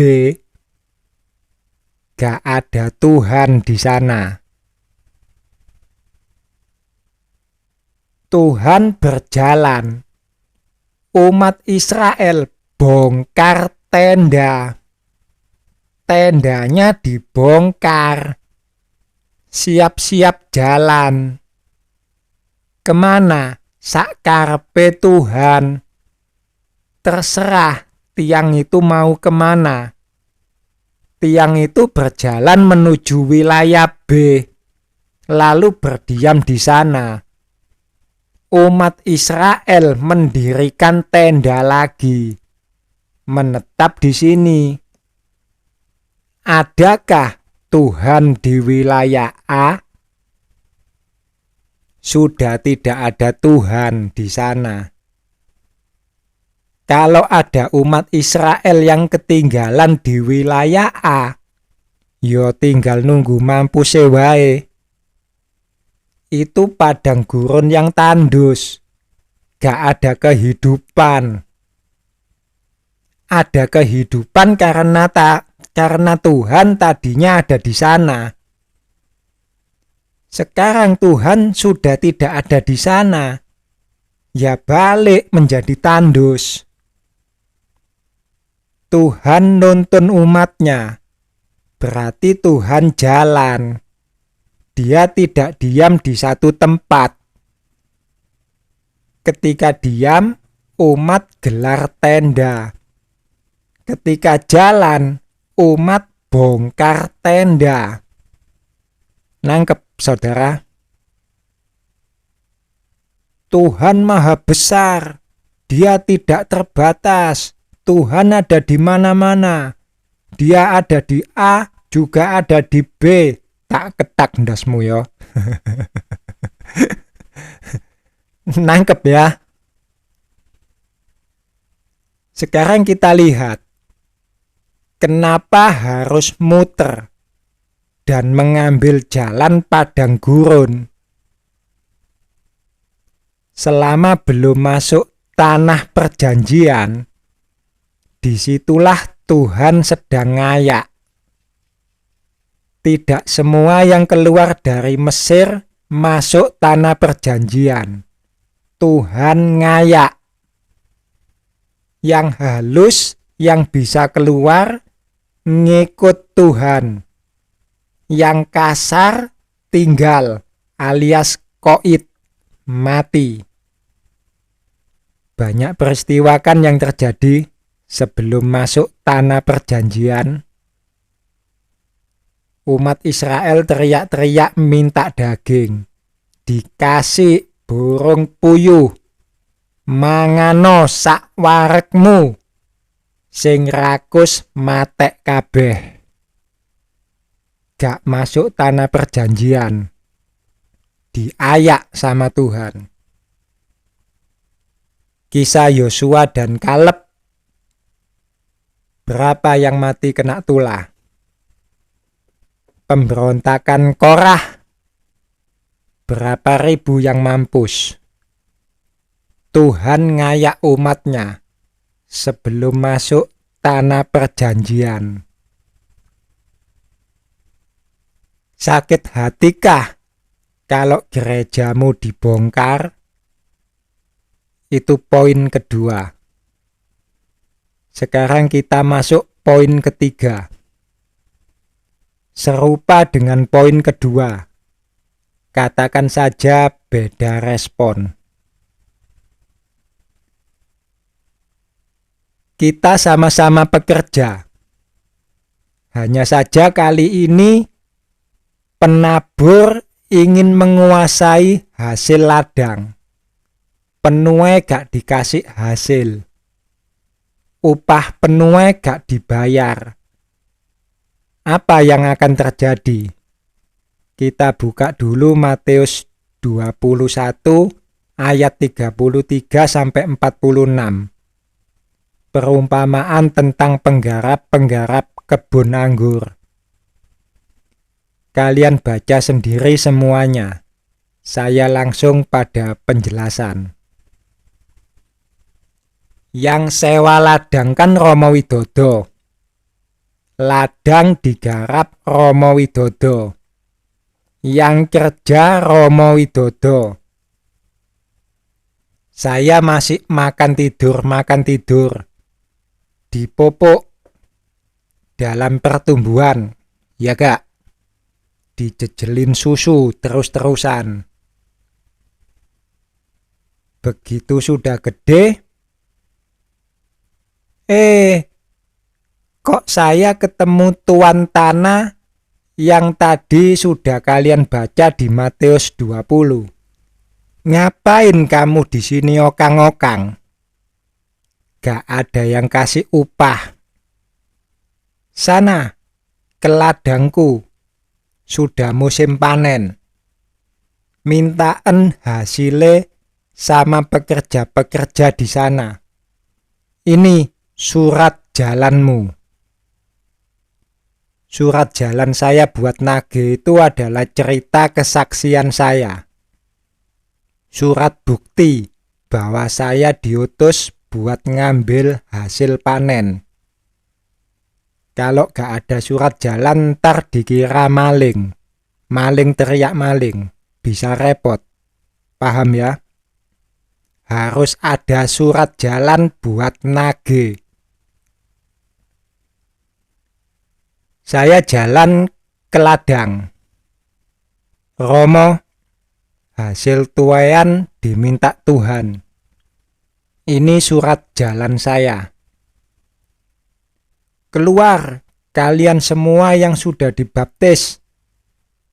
Gak ada Tuhan di sana. Tuhan berjalan. Umat Israel bongkar tenda. Tendanya dibongkar. Siap-siap jalan. Kemana? Sakarepe Tuhan. Terserah tiang itu mau kemana. Tiang itu berjalan menuju wilayah B, lalu berdiam di sana. Umat Israel mendirikan tenda lagi, menetap di sini. Adakah Tuhan di wilayah A? Sudah tidak ada Tuhan di sana. Kalau ada umat Israel yang ketinggalan di wilayah A, yo tinggal nunggu mampus wae. Itu padang gurun yang tandus, gak ada kehidupan. Ada kehidupan karena Tuhan tadinya ada di sana. Sekarang Tuhan sudah tidak ada di sana, ya balik menjadi tandus. Tuhan nuntun umatnya, berarti Tuhan jalan. Dia tidak diam di satu tempat. Ketika diam, umat gelar tenda. Ketika jalan, umat bongkar tenda. Nangkep, saudara? Tuhan Maha Besar. Dia tidak terbatas. Tuhan ada di mana-mana. Dia ada di A, juga ada di B. Tak ketak ndasmu ya. Nangkep ya. Sekarang kita lihat. Kenapa harus muter dan mengambil jalan padang gurun? Selama belum masuk tanah perjanjian, disitulah Tuhan sedang ngayak. Tidak semua yang keluar dari Mesir masuk tanah perjanjian. Tuhan ngayak. Yang halus, yang bisa keluar, ngikut Tuhan. Yang kasar, tinggal, alias koit, mati. Banyak peristiwa kan yang terjadi sebelum masuk tanah perjanjian. Umat Israel teriak-teriak minta daging. Dikasih burung puyuh. Mangano sak warekmu. Sing rakus matek kabeh. Gak masuk tanah perjanjian. Diayak sama Tuhan. Kisah Yosua dan Kaleb. Berapa yang mati kena tulah? Pemberontakan Korah. Berapa ribu yang mampus? Tuhan ngayak umatnya sebelum masuk tanah perjanjian. Sakit hatikah kalau gerejamu dibongkar? Itu poin kedua. Sekarang kita masuk poin ketiga. Serupa dengan poin kedua. Katakan saja beda respon. Kita sama-sama pekerja. Hanya saja kali ini penabur ingin menguasai hasil ladang. Penuai gak dikasih hasil. Upah penuai gak dibayar. Apa yang akan terjadi? Kita buka dulu Matius 21 ayat 33 sampai 46. Perumpamaan tentang penggarap-penggarap kebun anggur. Kalian baca sendiri semuanya. Saya langsung pada penjelasan. Yang sewa ladang kan Romo Widodo. Ladang digarap Romo Widodo. Yang kerja Romo Widodo. Saya masih makan tidur. Dipupuk dalam pertumbuhan, ya gak? Dijejelin susu terus-terusan. Begitu sudah gede, kok saya ketemu tuan tanah yang tadi sudah kalian baca di Matius 20. Ngapain kamu di sini okang-okang? Gak ada yang kasih upah. Sana, ke ladangku. Sudah musim panen. Mintaan hasilnya sama pekerja-pekerja di sana. Ini surat jalanmu. Surat jalan saya buat nagih itu adalah cerita kesaksian saya. Surat bukti bahwa saya diutus buat ngambil hasil panen. Kalau gak ada surat jalan ntar dikira maling. Maling teriak maling. Bisa repot. Paham ya? Harus ada surat jalan buat nagih. Saya jalan ke ladang. Romo, hasil tuaian diminta Tuhan. Ini surat jalan saya. Keluar, kalian semua yang sudah dibaptis.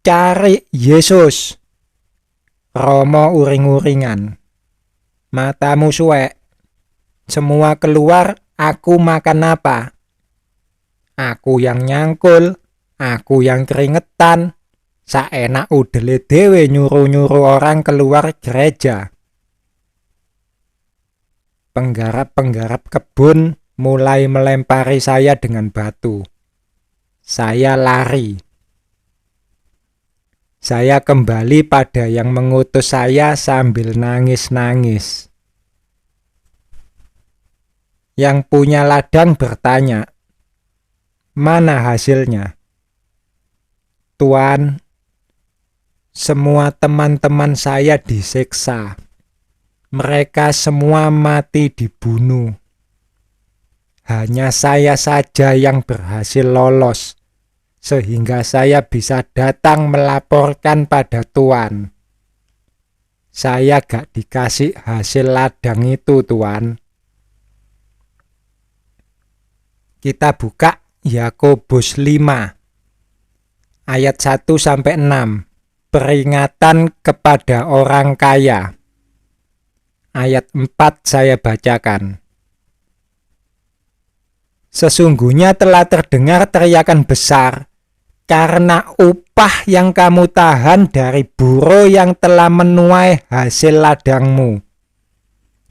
Cari Yesus. Romo uring-uringan. Matamu suwek. Semua keluar, aku makan apa? Aku yang nyangkul, aku yang keringetan. Saenak udele dewe nyuruh-nyuruh orang keluar gereja. Penggarap-penggarap kebun mulai melempari saya dengan batu. Saya lari. Saya kembali pada yang mengutus saya sambil nangis-nangis. Yang punya ladang bertanya, "Mana hasilnya?" "Tuan, semua teman-teman saya disiksa. Mereka semua mati dibunuh. Hanya saya saja yang berhasil lolos, sehingga saya bisa datang melaporkan pada Tuan. Saya gak dikasih hasil ladang itu, Tuan." Kita buka Yakobus 5 ayat 1-6. Peringatan kepada orang kaya. Ayat 4 saya bacakan. "Sesungguhnya telah terdengar teriakan besar karena upah yang kamu tahan dari buruh yang telah menuai hasil ladangmu.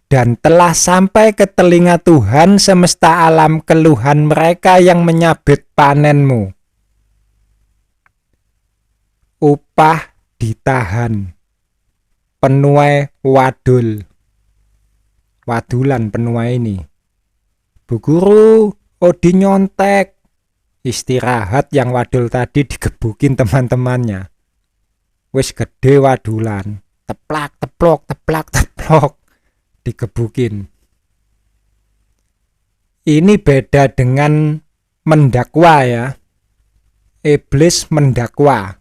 Dan telah sampai ke telinga Tuhan semesta alam keluhan mereka yang menyabit panenmu." Upah ditahan. Penuai wadul. Wadulan penuai ini. "Bu Guru, Odi nyontek." Istirahat yang wadul tadi digebukin teman-temannya. Wis gede wadulan. Teplak, teplok, teplak, teplok. Digebukin. Ini beda dengan mendakwa ya. Iblis mendakwa.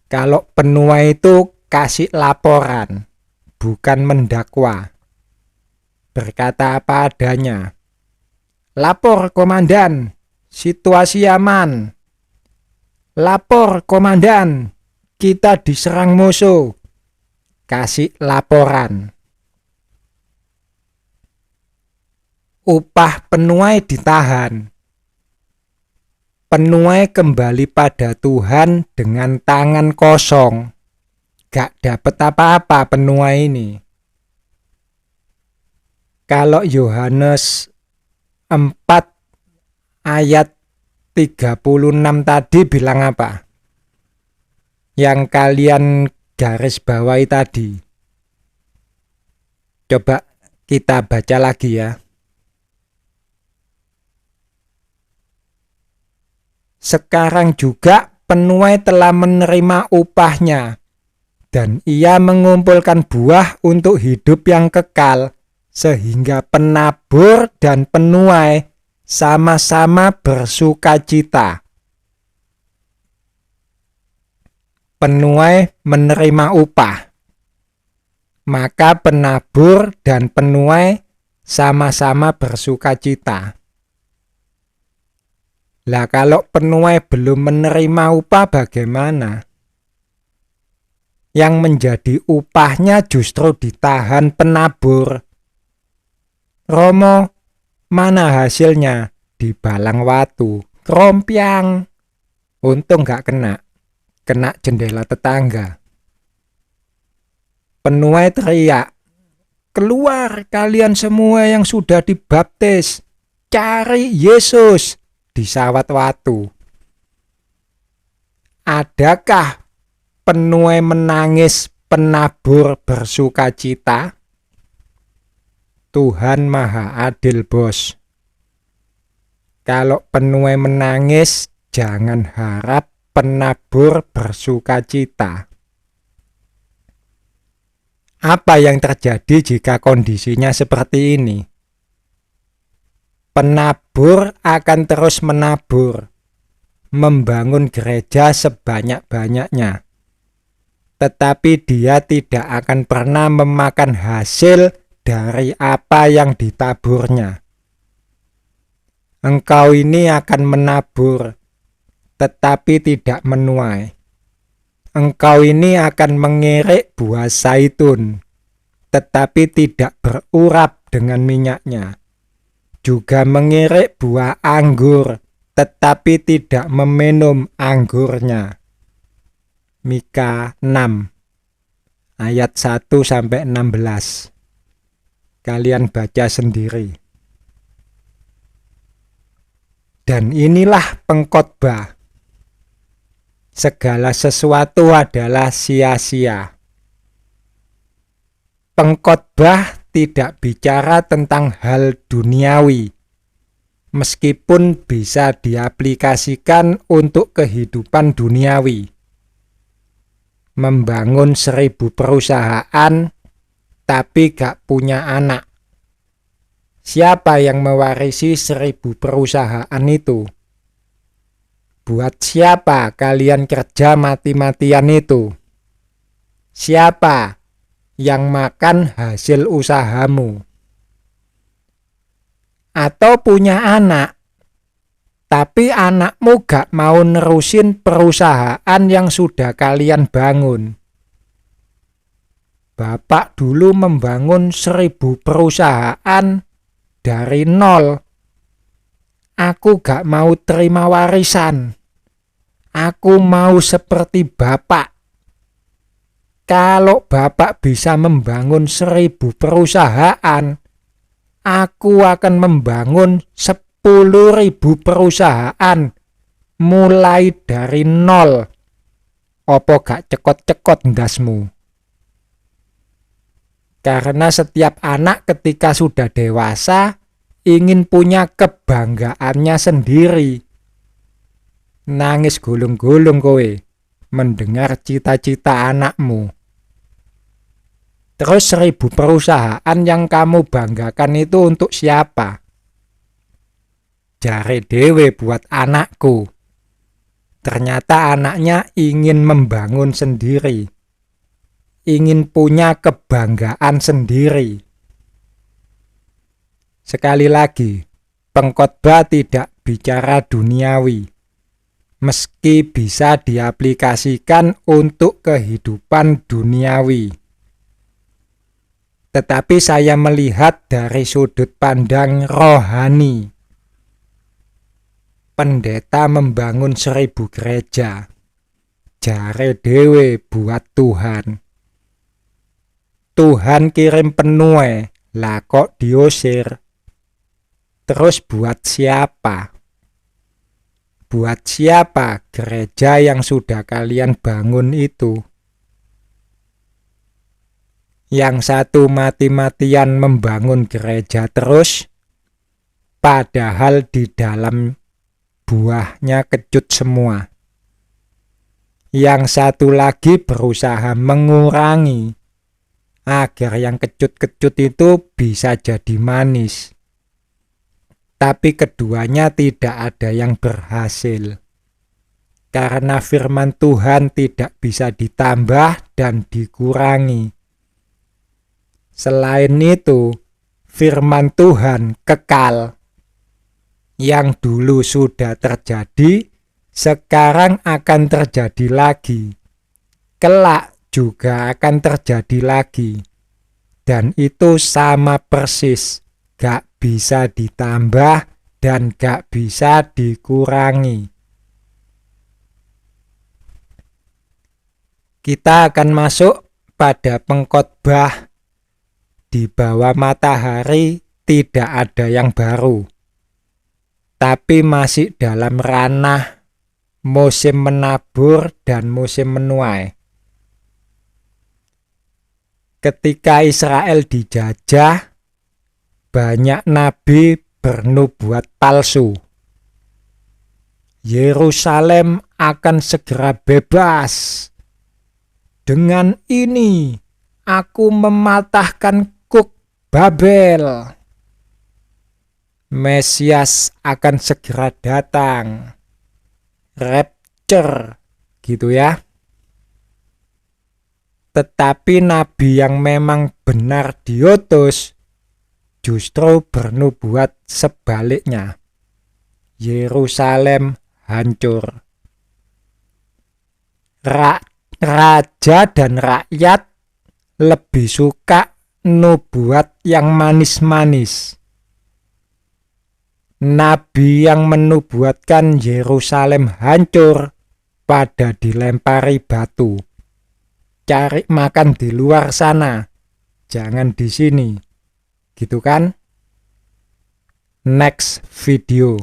Kalau penuai itu kasih laporan, bukan mendakwa. Berkata apa adanya. "Lapor komandan, situasi aman." "Lapor komandan, kita diserang musuh." Kasih laporan. Upah penuai ditahan. Penuai kembali pada Tuhan dengan tangan kosong. Gak dapat apa-apa penuai ini. Kalau Yohanes 4 ayat 36 tadi bilang apa? Yang kalian garis bawahi tadi. Coba kita baca lagi ya. "Sekarang juga penuai telah menerima upahnya, dan ia mengumpulkan buah untuk hidup yang kekal, sehingga penabur dan penuai sama-sama bersukacita." Penuai menerima upah, maka penabur dan penuai sama-sama bersukacita. Lah kalau penuai belum menerima upah bagaimana? Yang menjadi upahnya justru ditahan penabur. "Romo, mana hasilnya?" "Dibalang watu." "Krompiang." Untung gak kena jendela tetangga. Penuai teriak, "Keluar kalian semua yang sudah dibaptis, cari Yesus." Disawat watu. Adakah penuai menangis, penabur bersukacita? Tuhan Maha Adil, bos. Kalau penuai menangis, jangan harap penabur bersukacita. Apa yang terjadi jika kondisinya seperti ini? Penabur akan terus menabur, membangun gereja sebanyak-banyaknya. Tetapi dia tidak akan pernah memakan hasil dari apa yang ditaburnya. Engkau ini akan menabur, tetapi tidak menuai. Engkau ini akan mengirik buah zaitun, tetapi tidak berurap dengan minyaknya. Juga mengirik buah anggur, tetapi tidak meminum anggurnya. Mika 6 ayat 1-16. Kalian baca sendiri. Dan inilah pengkhotbah. Segala sesuatu adalah sia-sia. Pengkhotbah tidak bicara tentang hal duniawi, meskipun bisa diaplikasikan untuk kehidupan duniawi. Membangun 1000 perusahaan, tapi gak punya anak. Siapa yang mewarisi 1000 perusahaan itu? Buat siapa kalian kerja mati-matian itu? Siapa yang makan hasil usahamu? Atau punya anak, tapi anakmu gak mau nerusin perusahaan yang sudah kalian bangun. Bapak dulu membangun 1000 perusahaan dari nol. Aku gak mau terima warisan. Aku mau seperti Bapak. Kalau Bapak bisa membangun 1000 perusahaan, aku akan membangun 10.000 perusahaan mulai dari nol. Opo gak cekot-cekot ndasmu? Karena setiap anak ketika sudah dewasa ingin punya kebanggaannya sendiri. Nangis gulung-gulung kowe mendengar cita-cita anakmu. Terus 1000 perusahaan yang kamu banggakan itu untuk siapa? Jare dewe buat anakku. Ternyata anaknya ingin membangun sendiri. Ingin punya kebanggaan sendiri. Sekali lagi, pengkhotbah tidak bicara duniawi, meski bisa diaplikasikan untuk kehidupan duniawi. Tetapi saya melihat dari sudut pandang rohani. Pendeta membangun 1000 gereja. Jare dewe buat Tuhan. Tuhan kirim penuai, lah kok diusir. Terus buat siapa? Buat siapa gereja yang sudah kalian bangun itu? Yang satu mati-matian membangun gereja terus, padahal di dalam buahnya kecut semua. Yang satu lagi berusaha mengurangi agar yang kecut-kecut itu bisa jadi manis. Tapi keduanya tidak ada yang berhasil. Karena firman Tuhan tidak bisa ditambah dan dikurangi. Selain itu, firman Tuhan kekal. Yang dulu sudah terjadi, sekarang akan terjadi lagi. Kelak juga akan terjadi lagi. Dan itu sama persis, gak bisa ditambah dan gak bisa dikurangi. Kita akan masuk pada pengkhotbah di bawah matahari. Tidak ada yang baru, tapi masih dalam ranah musim menabur dan musim menuai. Ketika Israel dijajah, banyak nabi bernubuat palsu. Yerusalem akan segera bebas. Dengan ini, aku mematahkan kuk Babel. Mesias akan segera datang. Rapture, gitu ya. Tetapi nabi yang memang benar diutus justru bernubuat sebaliknya. Yerusalem hancur. Raja dan rakyat lebih suka nubuat yang manis-manis. Nabi yang menubuatkan Yerusalem hancur pada dilempari batu. Cari makan di luar sana, jangan di sini. Gitu kan? Next video.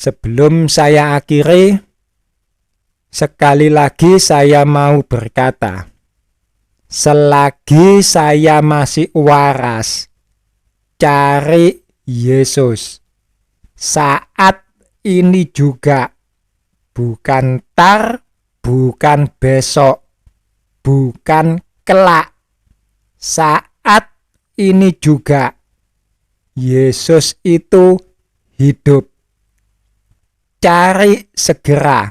Sebelum saya akhiri, sekali lagi saya mau berkata, selagi saya masih waras, cari Yesus. Saat ini juga, bukan tar, bukan besok, bukan kelak. Saat ini juga, Yesus itu hidup. Cari segera,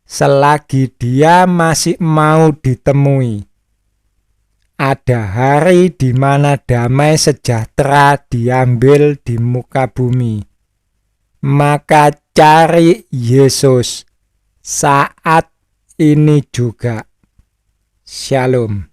selagi dia masih mau ditemui. Ada hari di mana damai sejahtera diambil di muka bumi. Maka cari Yesus saat ini juga. Shalom.